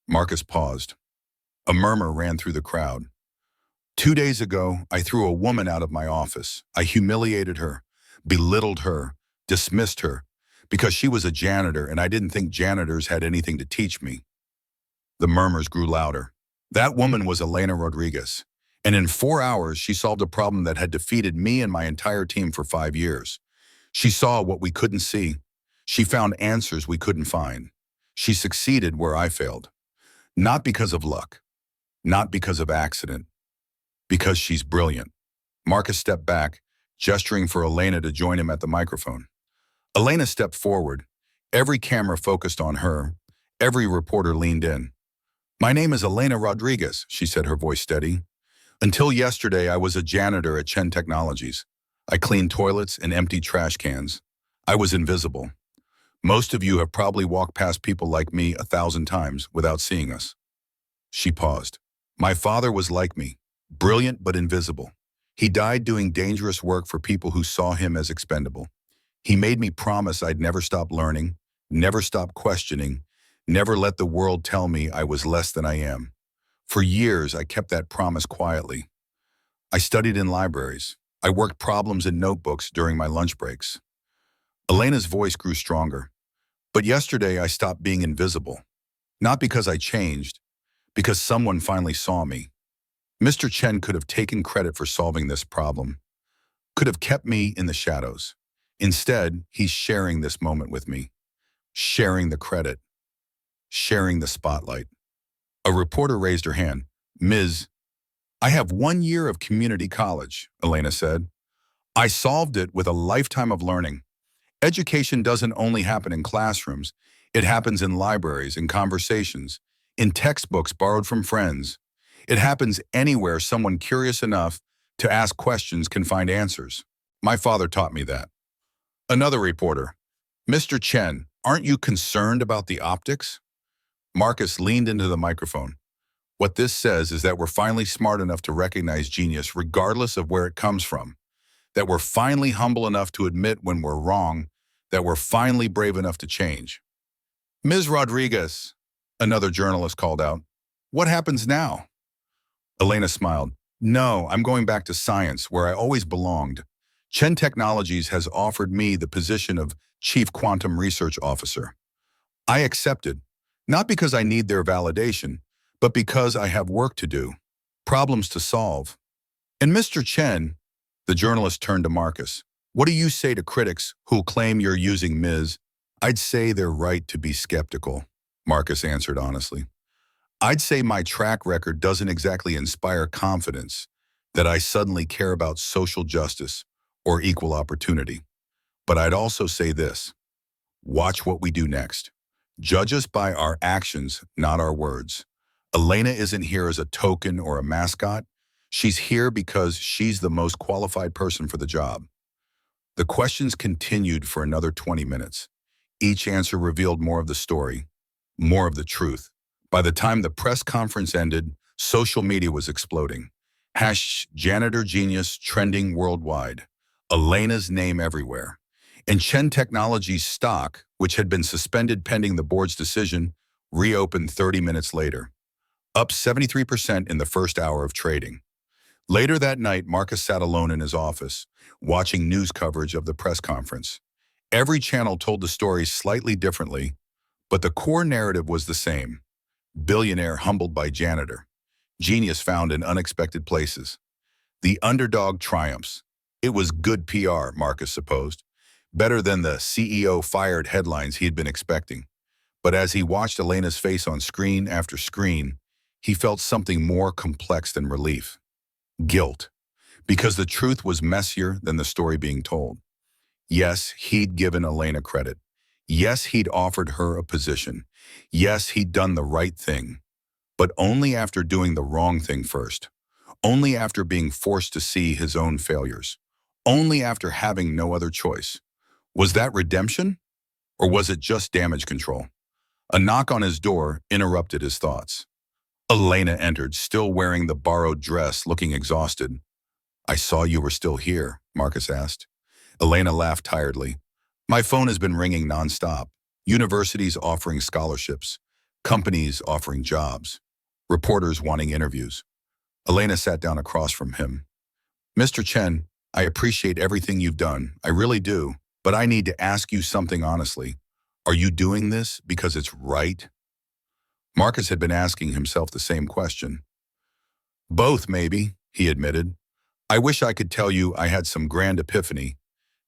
Marcus paused. A murmur ran through the crowd. 2 days ago, I threw a woman out of my office. I humiliated her, belittled her, dismissed her, because she was a janitor and I didn't think janitors had anything to teach me. The murmurs grew louder. That woman was Elena Rodriguez, and in 4 hours she solved a problem that had defeated me and my entire team for 5 years. She saw what we couldn't see. She found answers we couldn't find. She succeeded where I failed. Not because of luck, not because of accident, because she's brilliant. Marcus stepped back, gesturing for Elena to join him at the microphone. Elena stepped forward. Every camera focused on her. Every reporter leaned in. "My name is Elena Rodriguez," she said, her voice steady. "Until yesterday, I was a janitor at Chen Technologies. I cleaned toilets and emptied trash cans. I was invisible. Most of you have probably walked past people like me 1,000 times without seeing us." She paused. "My father was like me, brilliant but invisible. He died doing dangerous work for people who saw him as expendable. He made me promise I'd never stop learning, never stop questioning, never let the world tell me I was less than I am. For years, I kept that promise quietly. I studied in libraries. I worked problems in notebooks during my lunch breaks." Elena's voice grew stronger. "But yesterday, I stopped being invisible. Not because I changed, because someone finally saw me. Mr. Chen could have taken credit for solving this problem, could have kept me in the shadows. Instead, he's sharing this moment with me, sharing the credit, sharing the spotlight." A reporter raised her hand. "Ms. I have 1 year of community college," Elena said. "I solved it with a lifetime of learning. Education doesn't only happen in classrooms. It happens in libraries, in conversations, in textbooks borrowed from friends. It happens anywhere someone curious enough to ask questions can find answers. My father taught me that." Another reporter. "Mr. Chen, aren't you concerned about the optics?" Marcus leaned into the microphone. "What this says is that we're finally smart enough to recognize genius regardless of where it comes from. That we're finally humble enough to admit when we're wrong. That we're finally brave enough to change." "Ms. Rodriguez," another journalist called out, "what happens now?" Elena smiled. "No, I'm going back to science, where I always belonged. Chen Technologies has offered me the position of Chief Quantum Research Officer. I accepted, not because I need their validation, but because I have work to do, problems to solve. And Mr. Chen," the journalist turned to Marcus, "what do you say to critics who'll claim you're using Ms.?" "I'd say they're right to be skeptical," Marcus answered honestly. "I'd say my track record doesn't exactly inspire confidence that I suddenly care about social justice or equal opportunity. But I'd also say this: watch what we do next. Judge us by our actions, not our words. Elena isn't here as a token or a mascot. She's here because she's the most qualified person for the job." The questions continued for another 20 minutes. Each answer revealed more of the story, more of the truth. By the time the press conference ended, social media was exploding. #Janitor Genius trending worldwide. Elena's name everywhere. And Chen Technologies stock, which had been suspended pending the board's decision, reopened 30 minutes later, up 73% in the first hour of trading. Later that night, Marcus sat alone in his office, watching news coverage of the press conference. Every channel told the story slightly differently, but the core narrative was the same. Billionaire humbled by janitor. Genius found in unexpected places. The underdog triumphs. It was good PR, Marcus supposed. Better than the CEO fired headlines he had been expecting. But as he watched Elena's face on screen after screen, he felt something more complex than relief. Guilt. Because the truth was messier than the story being told. Yes, he'd given Elena credit. Yes, he'd offered her a position. Yes, he'd done the right thing. But only after doing the wrong thing first. Only after being forced to see his own failures. Only after having no other choice. Was that redemption? Or was it just damage control? A knock on his door interrupted his thoughts. Elena entered, still wearing the borrowed dress, looking exhausted. "I saw you were still here," Marcus asked. Elena laughed tiredly. "My phone has been ringing nonstop. Universities offering scholarships. Companies offering jobs. Reporters wanting interviews." Elena sat down across from him. "Mr. Chen, I appreciate everything you've done. I really do. But I need to ask you something honestly. Are you doing this because it's right?" Marcus had been asking himself the same question. "Both, maybe," he admitted. "I wish I could tell you I had some grand epiphany.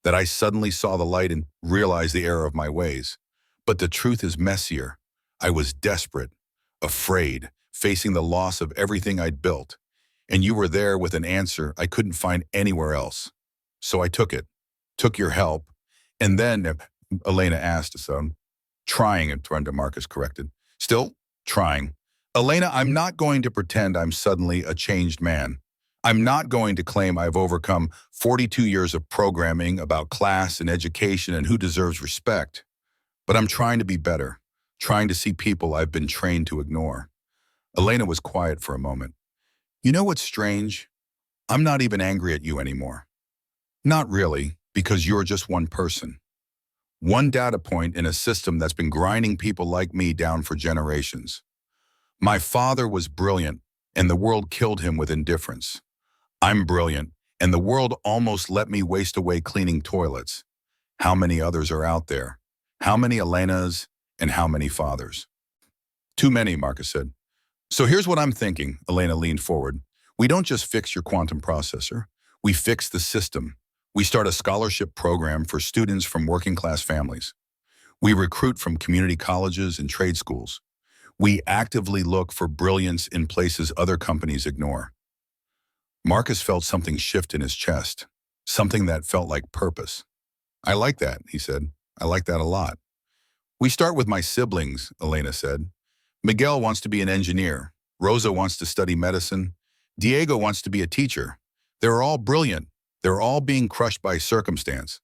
that I suddenly saw the light and realized the error of my ways. But the truth is messier. I was desperate, afraid, facing the loss of everything I'd built. And you were there with an answer I couldn't find anywhere else. So I took it, took your help, and then, Elena asked, trying, and Brenda Marcus corrected. Still trying. Elena, I'm not going to pretend I'm suddenly a changed man. I'm not going to claim I've overcome 42 years of programming about class and education and who deserves respect. But I'm trying to be better, trying to see people I've been trained to ignore. Elena was quiet for a moment. You know what's strange? I'm not even angry at you anymore. Not really, because you're just one person. One data point in a system that's been grinding people like me down for generations. My father was brilliant, and the world killed him with indifference. I'm brilliant, and the world almost let me waste away cleaning toilets. How many others are out there? How many Elenas and how many fathers? Too many, Marcus said. So here's what I'm thinking, Elena leaned forward. We don't just fix your quantum processor. We fix the system. We start a scholarship program for students from working class families. We recruit from community colleges and trade schools. We actively look for brilliance in places other companies ignore. Marcus felt something shift in his chest, something that felt like purpose. I like that, he said. I like that a lot. We start with my siblings, Elena said. Miguel wants to be an engineer. Rosa wants to study medicine. Diego wants to be a teacher. They're all brilliant. They're all being crushed by circumstance.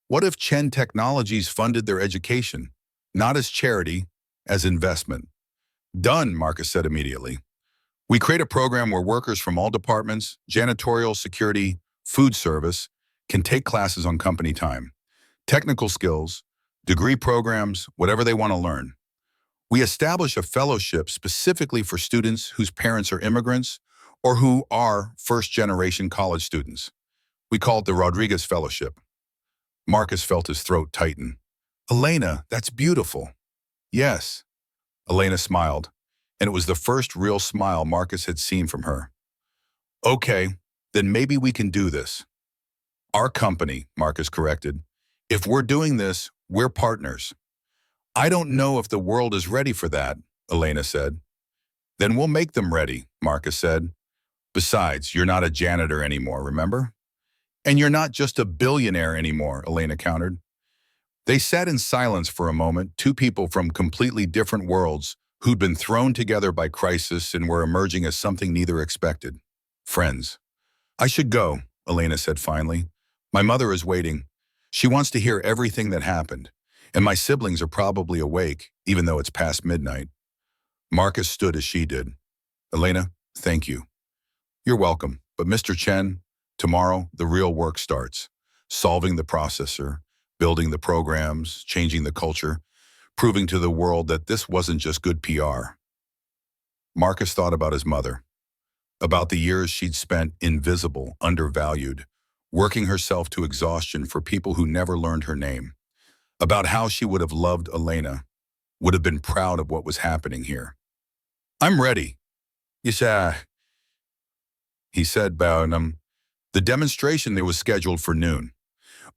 What if Chen Technologies funded their education, not as charity, as investment? Done, Marcus said immediately. We create a program where workers from all departments, janitorial, security, food service, can take classes on company time. Technical skills, degree programs, whatever they want to learn. We establish a fellowship specifically for students whose parents are immigrants or who are first-generation college students. We call it the Rodriguez Fellowship. Marcus felt his throat tighten. Elena, that's beautiful. Yes. Elena smiled, and it was the first real smile Marcus had seen from her. Okay, then maybe we can do this. Our company, Marcus corrected. If we're doing this, we're partners. I don't know if the world is ready for that, Elena said. Then we'll make them ready, Marcus said. Besides, you're not a janitor anymore, remember? And you're not just a billionaire anymore, Elena countered. They sat in silence for a moment, two people from completely different worlds who'd been thrown together by crisis and were emerging as something neither expected. Friends. I should go, Elena said finally. My mother is waiting. She wants to hear everything that happened, and my siblings are probably awake, even though it's past midnight. Marcus stood as she did. Elena, thank you. You're welcome, but Mr. Chen, tomorrow the real work starts. Solving the processor, building the programs, changing the culture, proving to the world that this wasn't just good PR. Marcus thought about his mother, about the years she'd spent invisible, undervalued, working herself to exhaustion for people who never learned her name, about how she would have loved Elena, would have been proud of what was happening here. I'm ready. Yes, he said, bowing. The demonstration there was scheduled for noon.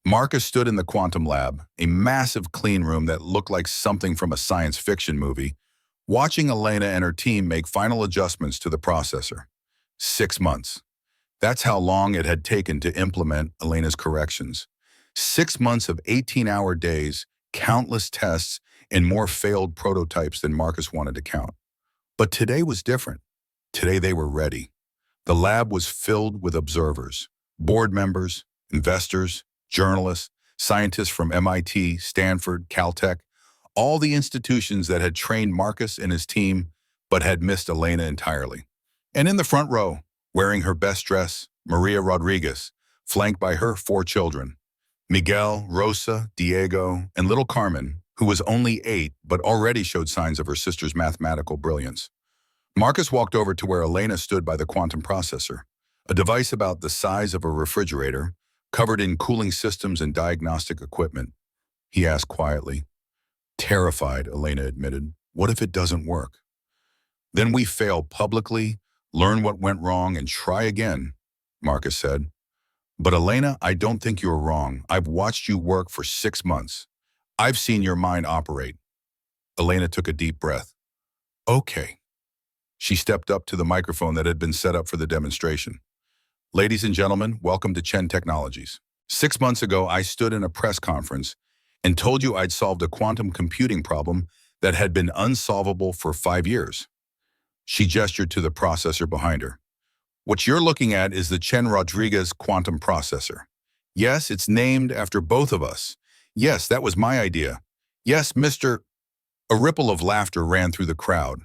Marcus stood in the quantum lab, a massive clean room that looked like something from a science fiction movie, watching Elena and her team make final adjustments to the processor. 6 months. That's how long it had taken to implement Elena's corrections. 6 months of 18-hour days, countless tests, and more failed prototypes than Marcus wanted to count. But today was different. Today they were ready. The lab was filled with observers, board members, investors, journalists, scientists from MIT, Stanford, Caltech, all the institutions that had trained Marcus and his team, but had missed Elena entirely. And in the front row, wearing her best dress, Maria Rodriguez, flanked by her 4 children, Miguel, Rosa, Diego, and little Carmen, who was only 8 but already showed signs of her sister's mathematical brilliance. Marcus walked over to where Elena stood by the quantum processor, a device about the size of a refrigerator, covered in cooling systems and diagnostic equipment. He asked quietly. Terrified, Elena admitted. What if it doesn't work? Then we fail publicly, learn what went wrong, and try again, Marcus said. But Elena, I don't think you're wrong. I've watched you work for 6 months. I've seen your mind operate. Elena took a deep breath. Okay. She stepped up to the microphone that had been set up for the demonstration. Ladies and gentlemen, welcome to Chen Technologies. 6 months ago, I stood in a press conference and told you I'd solved a quantum computing problem that had been unsolvable for 5 years. She gestured to the processor behind her. What you're looking at is the Chen Rodriguez quantum processor. Yes, it's named after both of us. Yes, that was my idea. Yes, Mr. A ripple of laughter ran through the crowd.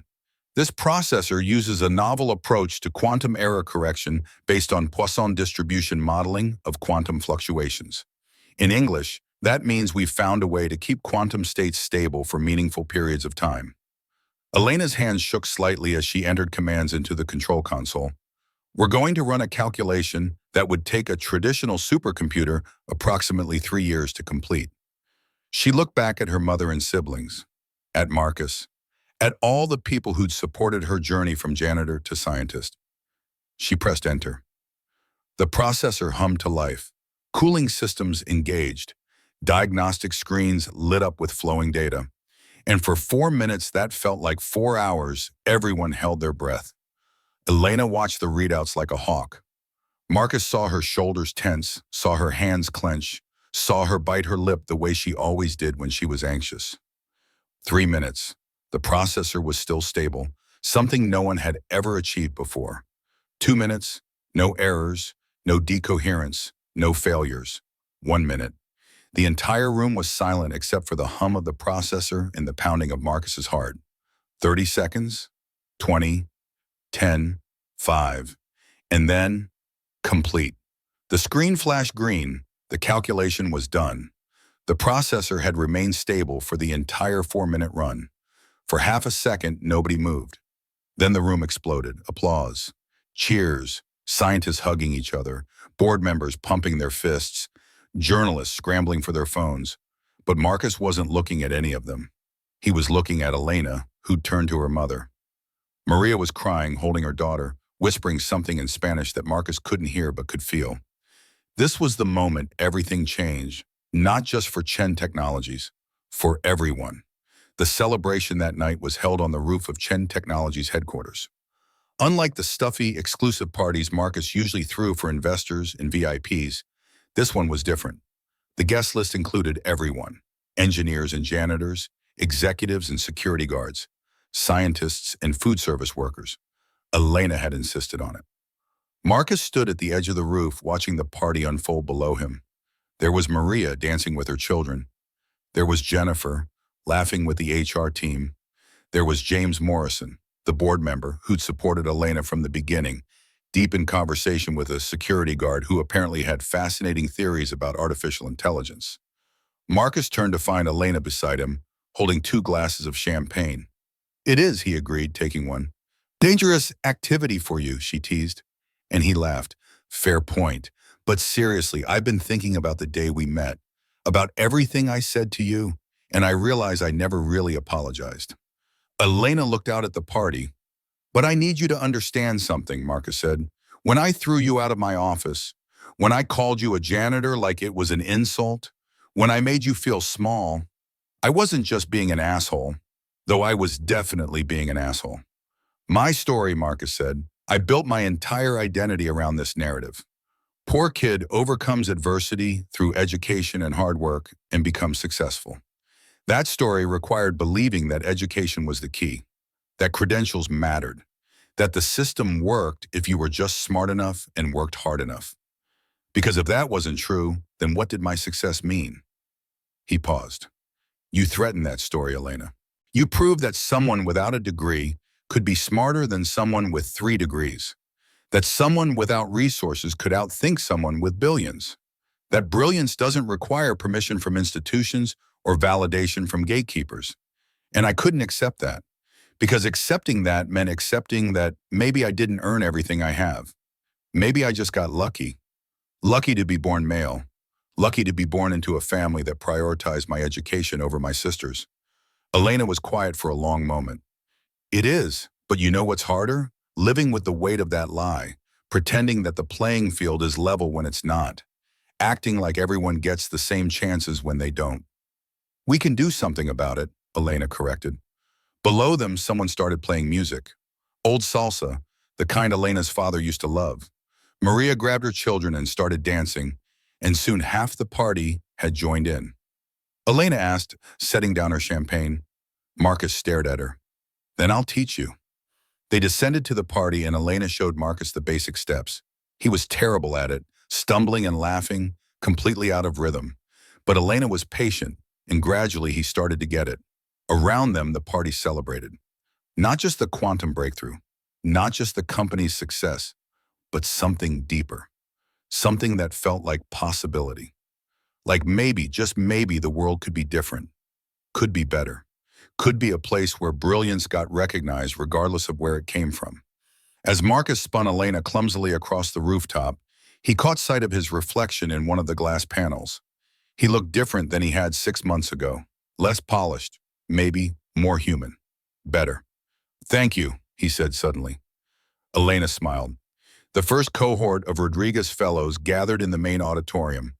This processor uses a novel approach to quantum error correction based on Poisson distribution modeling of quantum fluctuations. In English, that means we've found a way to keep quantum states stable for meaningful periods of time. Elena's hands shook slightly as she entered commands into the control console. We're going to run a calculation that would take a traditional supercomputer approximately 3 years to complete. She looked back at her mother and siblings, at Marcus, at all the people who'd supported her journey from janitor to scientist. She pressed enter. The processor hummed to life. Cooling systems engaged. Diagnostic screens lit up with flowing data. And for 4 minutes that felt like 4 hours, everyone held their breath. Elena watched the readouts like a hawk. Marcus saw her shoulders tense, saw her hands clench, saw her bite her lip the way she always did when she was anxious. 3 minutes. The processor was still stable, something no one had ever achieved before. 2 minutes. No errors, no decoherence, no failures. 1 minute. The entire room was silent except for the hum of the processor and the pounding of Marcus's heart. 30 seconds. 20. 10, 5, and then, complete. The screen flashed green. The calculation was done. The processor had remained stable for the entire 4-minute run. For half a second, nobody moved. Then the room exploded. Applause. Cheers. Scientists hugging each other. Board members pumping their fists. Journalists scrambling for their phones. But Marcus wasn't looking at any of them. He was looking at Elena, who'd turned to her mother. Maria was crying, holding her daughter, whispering something in Spanish that Marcus couldn't hear but could feel. This was the moment everything changed, not just for Chen Technologies, for everyone. The celebration that night was held on the roof of Chen Technologies headquarters. Unlike the stuffy, exclusive parties Marcus usually threw for investors and VIPs, this one was different. The guest list included everyone: engineers and janitors, executives and security guards, scientists and food service workers. Elena had insisted on it. Marcus stood at the edge of the roof watching the party unfold below him. There was Maria dancing with her children. There was Jennifer laughing with the HR team. There was James Morrison, the board member who'd supported Elena from the beginning, deep in conversation with a security guard who apparently had fascinating theories about artificial intelligence. Marcus turned to find Elena beside him, holding 2 glasses of champagne. It is, he agreed, taking one. Dangerous activity for you, she teased. And he laughed. Fair point. But seriously, I've been thinking about the day we met, about everything I said to you, and I realize I never really apologized. Elena looked out at the party. But I need you to understand something, Marcus said. When I threw you out of my office, when I called you a janitor like it was an insult, when I made you feel small, I wasn't just being an asshole. Though I was definitely being an asshole. My story, Marcus said, I built my entire identity around this narrative. Poor kid overcomes adversity through education and hard work and becomes successful. That story required believing that education was the key, that credentials mattered, that the system worked if you were just smart enough and worked hard enough. Because if that wasn't true, then what did my success mean? He paused. You threatened that story, Elena. You proved that someone without a degree could be smarter than someone with 3 degrees, that someone without resources could outthink someone with billions, that brilliance doesn't require permission from institutions or validation from gatekeepers. And I couldn't accept that, because accepting that meant accepting that maybe I didn't earn everything I have. Maybe I just got lucky. Lucky to be born male. Lucky to be born into a family that prioritized my education over my sister's. Elena was quiet for a long moment. It is, but you know what's harder? Living with the weight of that lie, pretending that the playing field is level when it's not, acting like everyone gets the same chances when they don't. We can do something about it, Elena corrected. Below them, someone started playing music. Old salsa, the kind Elena's father used to love. Maria grabbed her children and started dancing, and soon half the party had joined in. Elena asked, setting down her champagne. Marcus stared at her. Then I'll teach you. They descended to the party and Elena showed Marcus the basic steps. He was terrible at it, stumbling and laughing, completely out of rhythm. But Elena was patient, and gradually he started to get it. Around them, the party celebrated. Not just the quantum breakthrough, not just the company's success, but something deeper. Something that felt like possibility. Like maybe, just maybe, the world could be different, could be better, could be a place where brilliance got recognized regardless of where it came from. As Marcus spun Elena clumsily across the rooftop, he caught sight of his reflection in one of the glass panels. He looked different than he had 6 months ago. Less polished, maybe more human. Better. Thank you, he said suddenly. Elena smiled. The first cohort of Rodriguez fellows gathered in the main auditorium.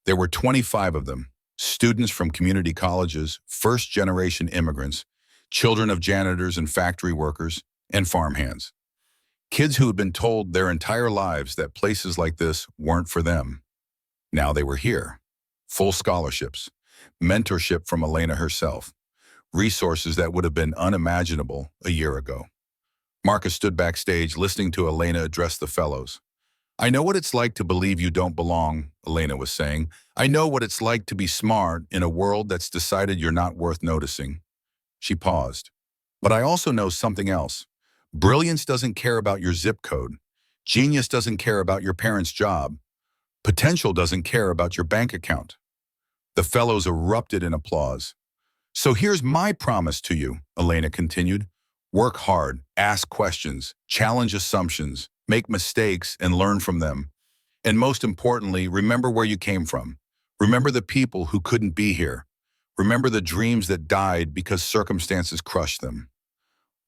There were 25 of them, students from community colleges, first-generation immigrants, children of janitors and factory workers, and farmhands. Kids who had been told their entire lives that places like this weren't for them. Now they were here. Full scholarships, mentorship from Elena herself, resources that would have been unimaginable a year ago. Marcus stood backstage listening to Elena address the fellows. I know what it's like to believe you don't belong, Elena was saying. I know what it's like to be smart in a world that's decided you're not worth noticing. She paused. But I also know something else. Brilliance doesn't care about your zip code. Genius doesn't care about your parents' job. Potential doesn't care about your bank account. The fellows erupted in applause. So here's my promise to you, Elena continued. Work hard, ask questions, challenge assumptions, make mistakes, and learn from them. And most importantly, remember where you came from. Remember the people who couldn't be here. Remember the dreams that died because circumstances crushed them.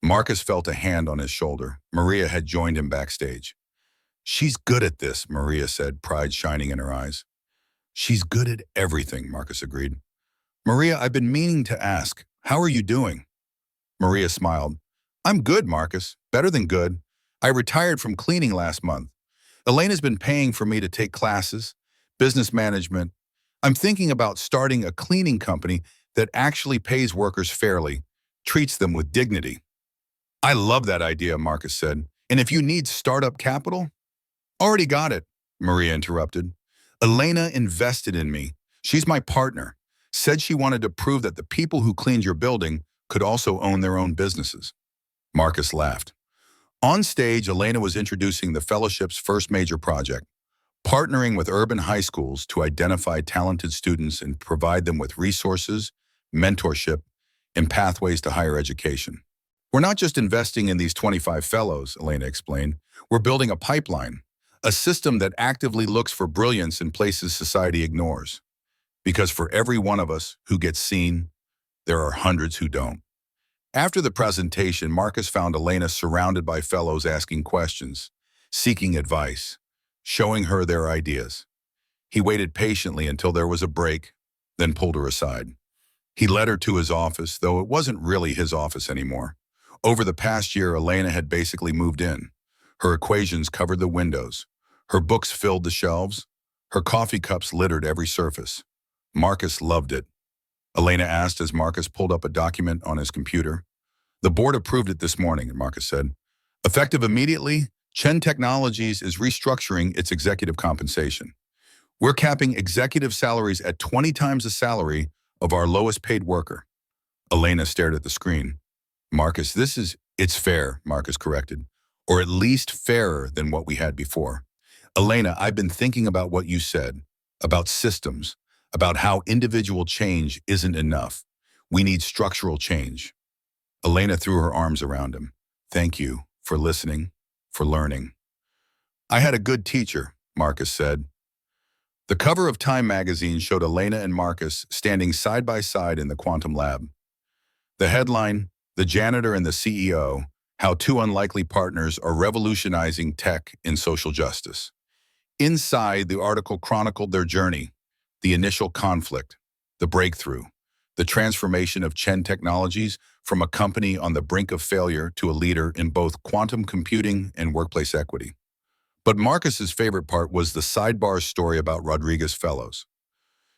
Marcus felt a hand on his shoulder. Maria had joined him backstage. She's good at this, Maria said, pride shining in her eyes. She's good at everything, Marcus agreed. Maria, I've been meaning to ask, how are you doing? Maria smiled. I'm good, Marcus. Better than good. I retired from cleaning last month. Elena's been paying for me to take classes, business management. I'm thinking about starting a cleaning company that actually pays workers fairly, treats them with dignity. I love that idea, Marcus said. And if you need startup capital? Already got it, Maria interrupted. Elena invested in me. She's my partner. Said she wanted to prove that the people who cleaned your building could also own their own businesses. Marcus laughed. On stage, Elena was introducing the fellowship's first major project, partnering with urban high schools to identify talented students and provide them with resources, mentorship, and pathways to higher education. We're not just investing in these 25 fellows, Elena explained. We're building a pipeline, a system that actively looks for brilliance in places society ignores. Because for every one of us who gets seen, there are hundreds who don't. After the presentation, Marcus found Elena surrounded by fellows asking questions, seeking advice, showing her their ideas. He waited patiently until there was a break, then pulled her aside. He led her to his office, though it wasn't really his office anymore. Over the past year, Elena had basically moved in. Her equations covered the windows. Her books filled the shelves. Her coffee cups littered every surface. Marcus loved it. Elena asked as Marcus pulled up a document on his computer. The board approved it this morning, Marcus said. Effective immediately, Chen Technologies is restructuring its executive compensation. We're capping executive salaries at 20 times the salary of our lowest paid worker. Elena stared at the screen. Marcus, it's fair, Marcus corrected, or at least fairer than what we had before. Elena, I've been thinking about what you said, about systems, about how individual change isn't enough. We need structural change. Elena threw her arms around him. Thank you for listening, for learning. I had a good teacher, Marcus said. The cover of Time magazine showed Elena and Marcus standing side by side in the quantum lab. The headline, The Janitor and the CEO, How two unlikely partners are revolutionizing tech in social justice. Inside, the article chronicled their journey, the initial conflict, the breakthrough, the transformation of Chen Technologies from a company on the brink of failure to a leader in both quantum computing and workplace equity. But Marcus's favorite part was the sidebar story about Rodriguez Fellows.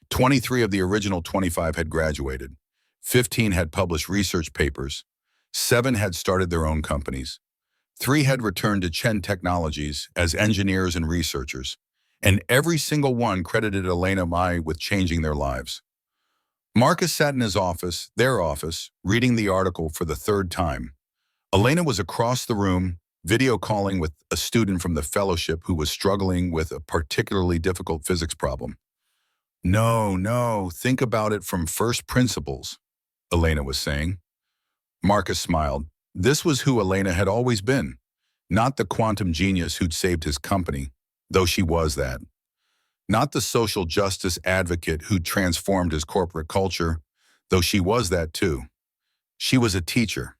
23 of the original 25 had graduated. 15 had published research papers. 7 had started their own companies. 3 had returned to Chen Technologies as engineers and researchers. And every single one credited Elena Mai with changing their lives. Marcus sat in his office, their office, reading the article for the third time. Elena was across the room, video calling with a student from the fellowship who was struggling with a particularly difficult physics problem. No, think about it from first principles, Elena was saying. Marcus smiled. This was who Elena had always been, not the quantum genius who'd saved his company, though she was that. Not the social justice advocate who transformed his corporate culture, though she was that too. She was a teacher,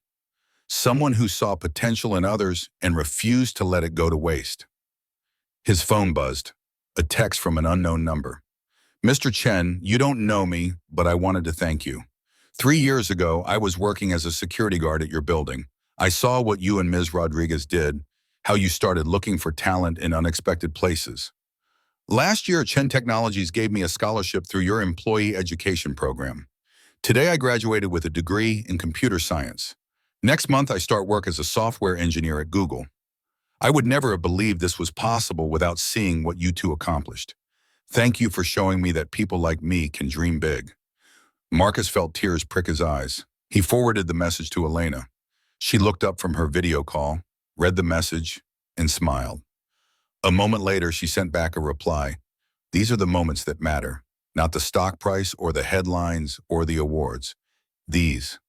someone who saw potential in others and refused to let it go to waste. His phone buzzed, a text from an unknown number. Mr. Chen, you don't know me, but I wanted to thank you. 3 years ago, I was working as a security guard at your building. I saw what you and Ms. Rodriguez did, how you started looking for talent in unexpected places. Last year, Chen Technologies gave me a scholarship through your employee education program. Today, I graduated with a degree in computer science. Next month, I start work as a software engineer at Google. I would never have believed this was possible without seeing what you two accomplished. Thank you for showing me that people like me can dream big. Marcus felt tears prick his eyes. He forwarded the message to Elena. She looked up from her video call, read the message, and smiled. A moment later, she sent back a reply. These are the moments that matter, not the stock price or the headlines or the awards. These.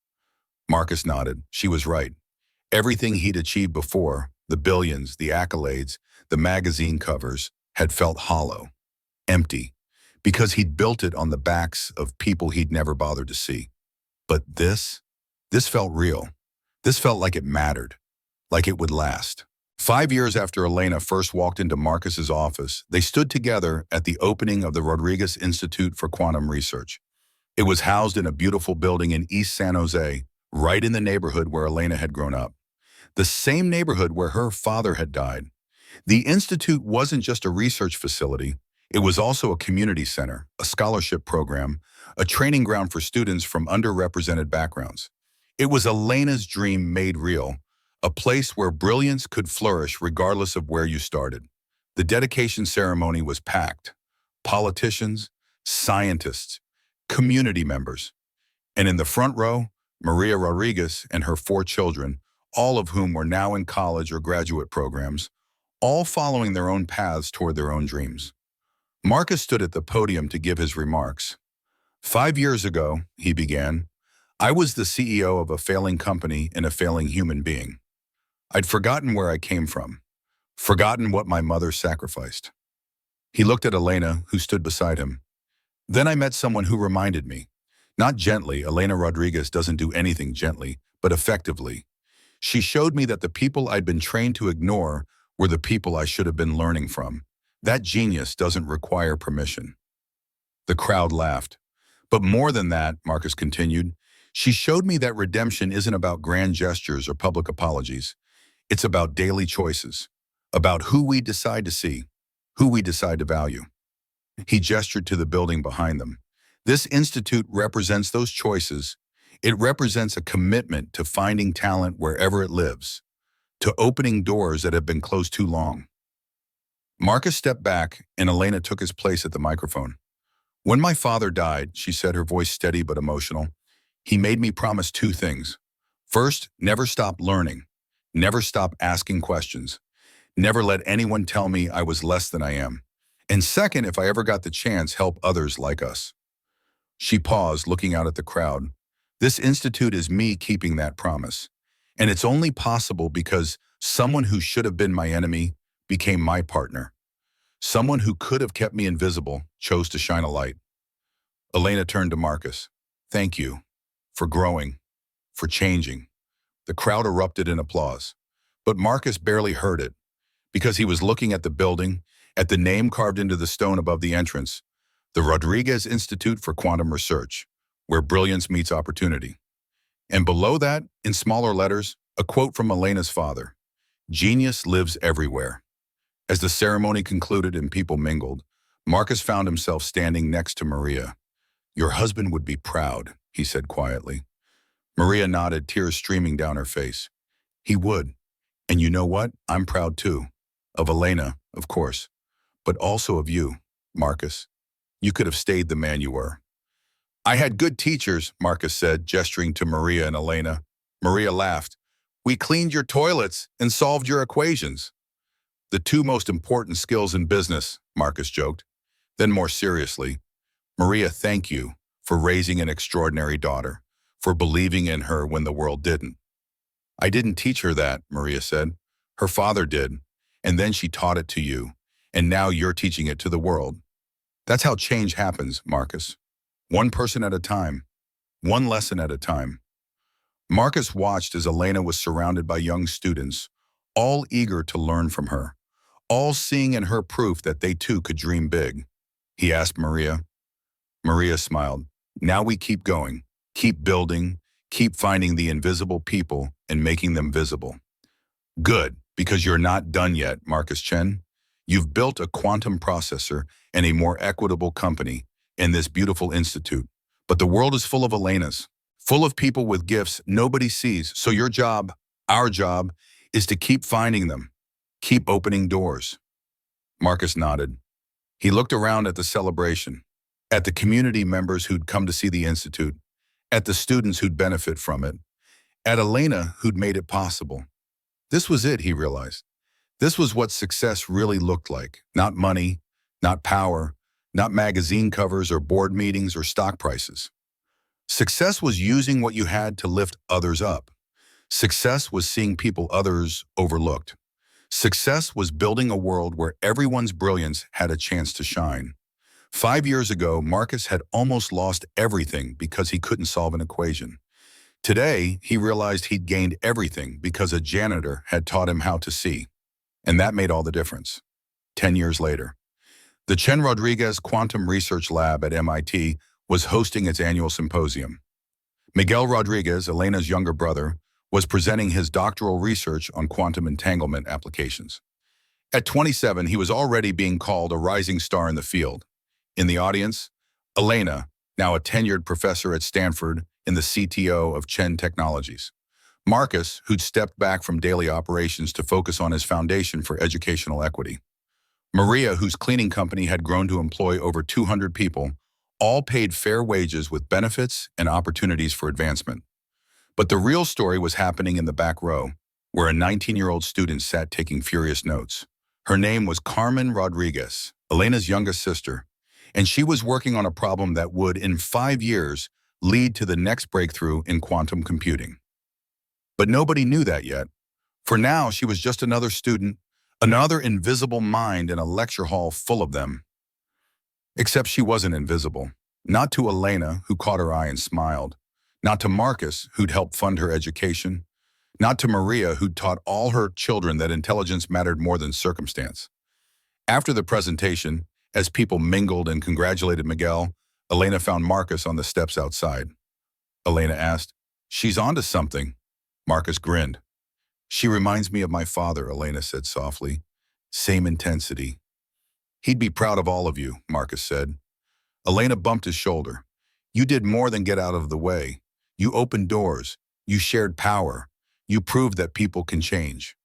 Marcus nodded. She was right. Everything he'd achieved before, the billions, the accolades, the magazine covers, had felt hollow, empty, because he'd built it on the backs of people he'd never bothered to see. But this felt real. This felt like it mattered, like it would last. 5 years after Elena first walked into Marcus's office, they stood together at the opening of the Rodriguez Institute for Quantum Research. It was housed in a beautiful building in East San Jose, right in the neighborhood where Elena had grown up. The same neighborhood where her father had died. The institute wasn't just a research facility. It was also a community center, a scholarship program, a training ground for students from underrepresented backgrounds. It was Elena's dream made real, a place where brilliance could flourish regardless of where you started. The dedication ceremony was packed. Politicians, scientists, community members. And in the front row, Maria Rodriguez and her 4 children, all of whom were now in college or graduate programs, all following their own paths toward their own dreams. Marcus stood at the podium to give his remarks. 5 years ago, he began, I was the CEO of a failing company and a failing human being. I'd forgotten where I came from, forgotten what my mother sacrificed. He looked at Elena, who stood beside him. Then I met someone who reminded me. Not gently, Elena Rodriguez doesn't do anything gently, but effectively. She showed me that the people I'd been trained to ignore were the people I should have been learning from. That genius doesn't require permission. The crowd laughed. But more than that, Marcus continued, she showed me that redemption isn't about grand gestures or public apologies. It's about daily choices, about who we decide to see, who we decide to value. He gestured to the building behind them. This institute represents those choices. It represents a commitment to finding talent wherever it lives, to opening doors that have been closed too long. Marcus stepped back, and Elena took his place at the microphone. When my father died, she said, her voice steady but emotional, he made me promise 2 things. First, never stop learning. Never stop asking questions. Never let anyone tell me I was less than I am. And second, if I ever got the chance, help others like us. She paused, looking out at the crowd. This institute is me keeping that promise. And it's only possible because someone who should have been my enemy became my partner. Someone who could have kept me invisible chose to shine a light. Elena turned to Marcus. Thank you for growing, for changing, The crowd erupted in applause. But Marcus barely heard it, because he was looking at the building, at the name carved into the stone above the entrance, the Rodriguez Institute for Quantum Research, where brilliance meets opportunity. And below that, in smaller letters, a quote from Elena's father: "Genius lives everywhere." As the ceremony concluded and people mingled, Marcus found himself standing next to Maria. "Your husband would be proud," he said quietly. Maria nodded, tears streaming down her face. "He would. And you know what? I'm proud too. Of Elena, of course. But also of you, Marcus. You could have stayed the man you were." "I had good teachers," Marcus said, gesturing to Maria and Elena. Maria laughed. "We cleaned your toilets and solved your equations." "The two most important skills in business," Marcus joked. Then more seriously, "Maria, thank you for raising an extraordinary daughter, for believing in her when the world didn't." "I didn't teach her that," Maria said. "Her father did, and then she taught it to you, and now you're teaching it to the world. That's how change happens, Marcus. One person at a time, one lesson at a time." Marcus watched as Elena was surrounded by young students, all eager to learn from her, all seeing in her proof that they too could dream big. He asked Maria. Maria smiled. "Now we keep going, keep building, keep finding the invisible people and making them visible." "Good, because you're not done yet, Marcus Chen. You've built a quantum processor and a more equitable company in this beautiful institute. But the world is full of Elenas, full of people with gifts nobody sees. So your job, our job, is to keep finding them, keep opening doors." Marcus nodded. He looked around at the celebration, at the community members who'd come to see the institute, at the students who'd benefit from it, at Elena who'd made it possible. This was it, he realized. This was what success really looked like. Not money, not power, not magazine covers or board meetings or stock prices. Success was using what you had to lift others up. Success was seeing people others overlooked. Success was building a world where everyone's brilliance had a chance to shine. 5 years ago, Marcus had almost lost everything because he couldn't solve an equation. Today, he realized he'd gained everything because a janitor had taught him how to see. And that made all the difference. 10 years later, the Chen Rodriguez Quantum Research Lab at MIT was hosting its annual symposium. Miguel Rodriguez, Elena's younger brother, was presenting his doctoral research on quantum entanglement applications. At 27, he was already being called a rising star in the field. In the audience, Elena, now a tenured professor at Stanford and the CTO of Chen Technologies. Marcus, who'd stepped back from daily operations to focus on his foundation for educational equity. Maria, whose cleaning company had grown to employ over 200 people, all paid fair wages with benefits and opportunities for advancement. But the real story was happening in the back row, where a 19-year-old student sat taking furious notes. Her name was Carmen Rodriguez, Elena's youngest sister, and she was working on a problem that would, in 5 years, lead to the next breakthrough in quantum computing. But nobody knew that yet. For now, she was just another student, another invisible mind in a lecture hall full of them. Except she wasn't invisible. Not to Elena, who caught her eye and smiled. Not to Marcus, who'd helped fund her education. Not to Maria, who'd taught all her children that intelligence mattered more than circumstance. After the presentation, as people mingled and congratulated Miguel, Elena found Marcus on the steps outside. Elena asked, "She's onto something." Marcus grinned. "She reminds me of my father," Elena said softly. "Same intensity." "He'd be proud of all of you," Marcus said. Elena bumped his shoulder. "You did more than get out of the way. You opened doors. You shared power. You proved that people can change."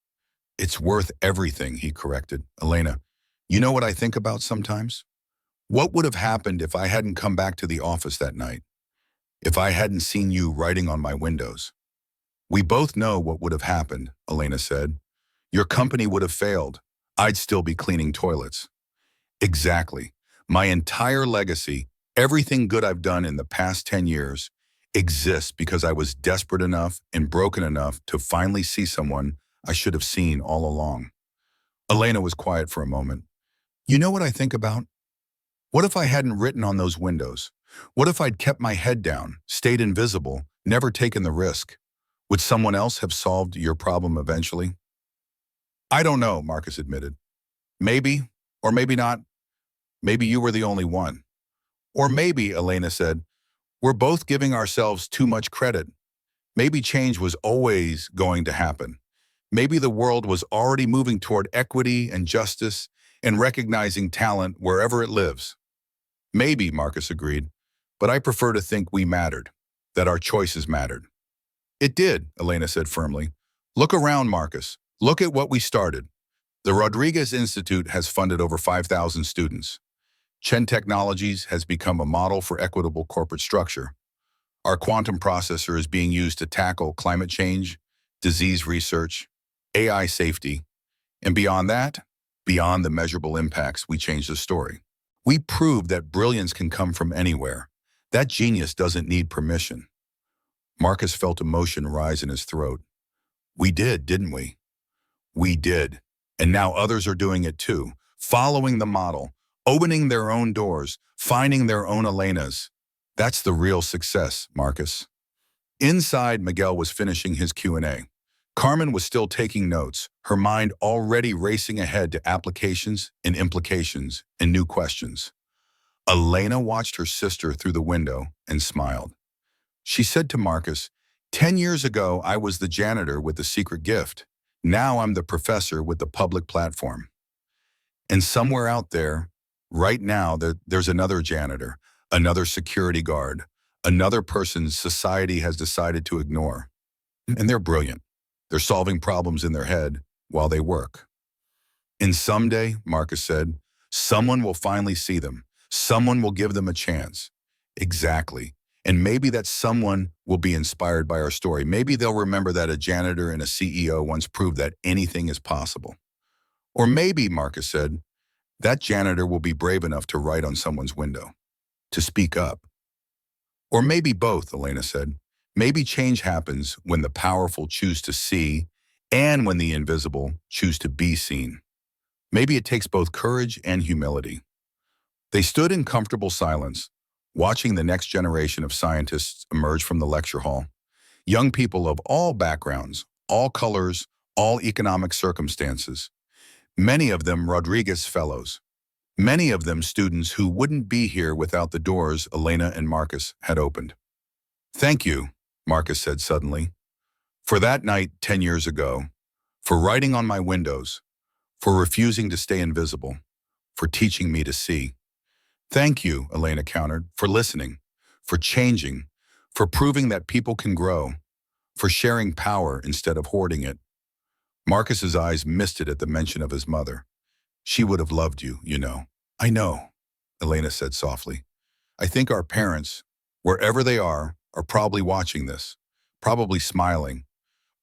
"It's worth everything," he corrected. "Elena, you know what I think about sometimes? What would have happened if I hadn't come back to the office that night? If I hadn't seen you writing on my windows?" "We both know what would have happened," Elena said. "Your company would have failed. I'd still be cleaning toilets." "Exactly. My entire legacy, everything good I've done in the past 10 years, exists because I was desperate enough and broken enough to finally see someone I should have seen all along." Elena was quiet for a moment. "You know what I think about? What if I hadn't written on those windows? What if I'd kept my head down, stayed invisible, never taken the risk? Would someone else have solved your problem eventually? I don't know, Marcus admitted. Maybe, or maybe not. Maybe you were the only one. Or maybe, Elena said, we're both giving ourselves too much credit. Maybe change was always going to happen. Maybe the world was already moving toward equity and justice and recognizing talent wherever it lives. Maybe, Marcus agreed, but I prefer to think we mattered, that our choices mattered. It did, Elena said firmly. Look around, Marcus. Look at what we started. The Rodriguez Institute has funded over 5,000 students. Chen Technologies has become a model for equitable corporate structure. Our quantum processor is being used to tackle climate change, disease research, AI safety, and beyond that, beyond the measurable impacts, we changed the story. We proved that brilliance can come from anywhere. That genius doesn't need permission. Marcus felt emotion rise in his throat. We did, didn't we? We did. And now others are doing it too, following the model, opening their own doors, finding their own Elenas. That's the real success, Marcus. Inside, Miguel was finishing his Q&A. Carmen was still taking notes, her mind already racing ahead to applications and implications and new questions. Elena watched her sister through the window and smiled. She said to Marcus, 10 years ago, I was the janitor with the secret gift. Now I'm the professor with the public platform. And somewhere out there, right now, there's another janitor, another security guard, another person society has decided to ignore. And they're brilliant. They're solving problems in their head while they work. And someday, Marcus said, someone will finally see them. Someone will give them a chance. Exactly. And maybe that someone will be inspired by our story. Maybe they'll remember that a janitor and a CEO once proved that anything is possible. Or maybe, Marcus said, that janitor will be brave enough to write on someone's window, to speak up. Or maybe both, Elena said. Maybe change happens when the powerful choose to see and when the invisible choose to be seen. Maybe it takes both courage and humility. They stood in comfortable silence, watching the next generation of scientists emerge from the lecture hall. Young people of all backgrounds, all colors, all economic circumstances. Many of them Rodriguez Fellows. Many of them students who wouldn't be here without the doors Elena and Marcus had opened. Thank you, Marcus said suddenly, for that night 10 years ago, for writing on my windows, for refusing to stay invisible, for teaching me to see. Thank you, Elena countered, for listening, for changing, for proving that people can grow, for sharing power instead of hoarding it. Marcus's eyes misted at the mention of his mother. She would have loved you, you know. I know, Elena said softly. I think our parents, wherever they are probably watching this, probably smiling,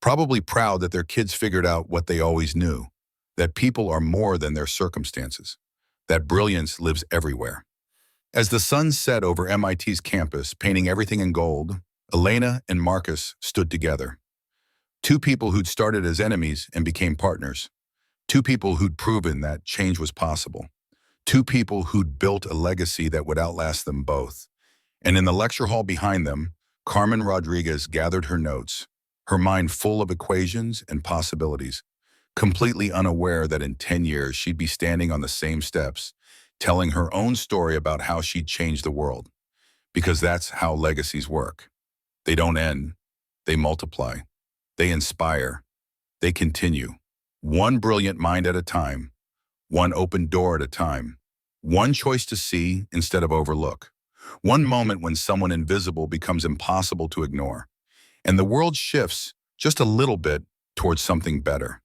probably proud that their kids figured out what they always knew, that people are more than their circumstances, that brilliance lives everywhere. As the sun set over MIT's campus, painting everything in gold, Elena and Marcus stood together. Two people who'd started as enemies and became partners. Two people who'd proven that change was possible. Two people who'd built a legacy that would outlast them both. And in the lecture hall behind them, Carmen Rodriguez gathered her notes, her mind full of equations and possibilities, completely unaware that in 10 years she'd be standing on the same steps, telling her own story about how she'd changed the world. Because that's how legacies work. They don't end, they multiply, they inspire, they continue. One brilliant mind at a time, one open door at a time, one choice to see instead of overlook, one moment when someone invisible becomes impossible to ignore, and the world shifts just a little bit towards something better.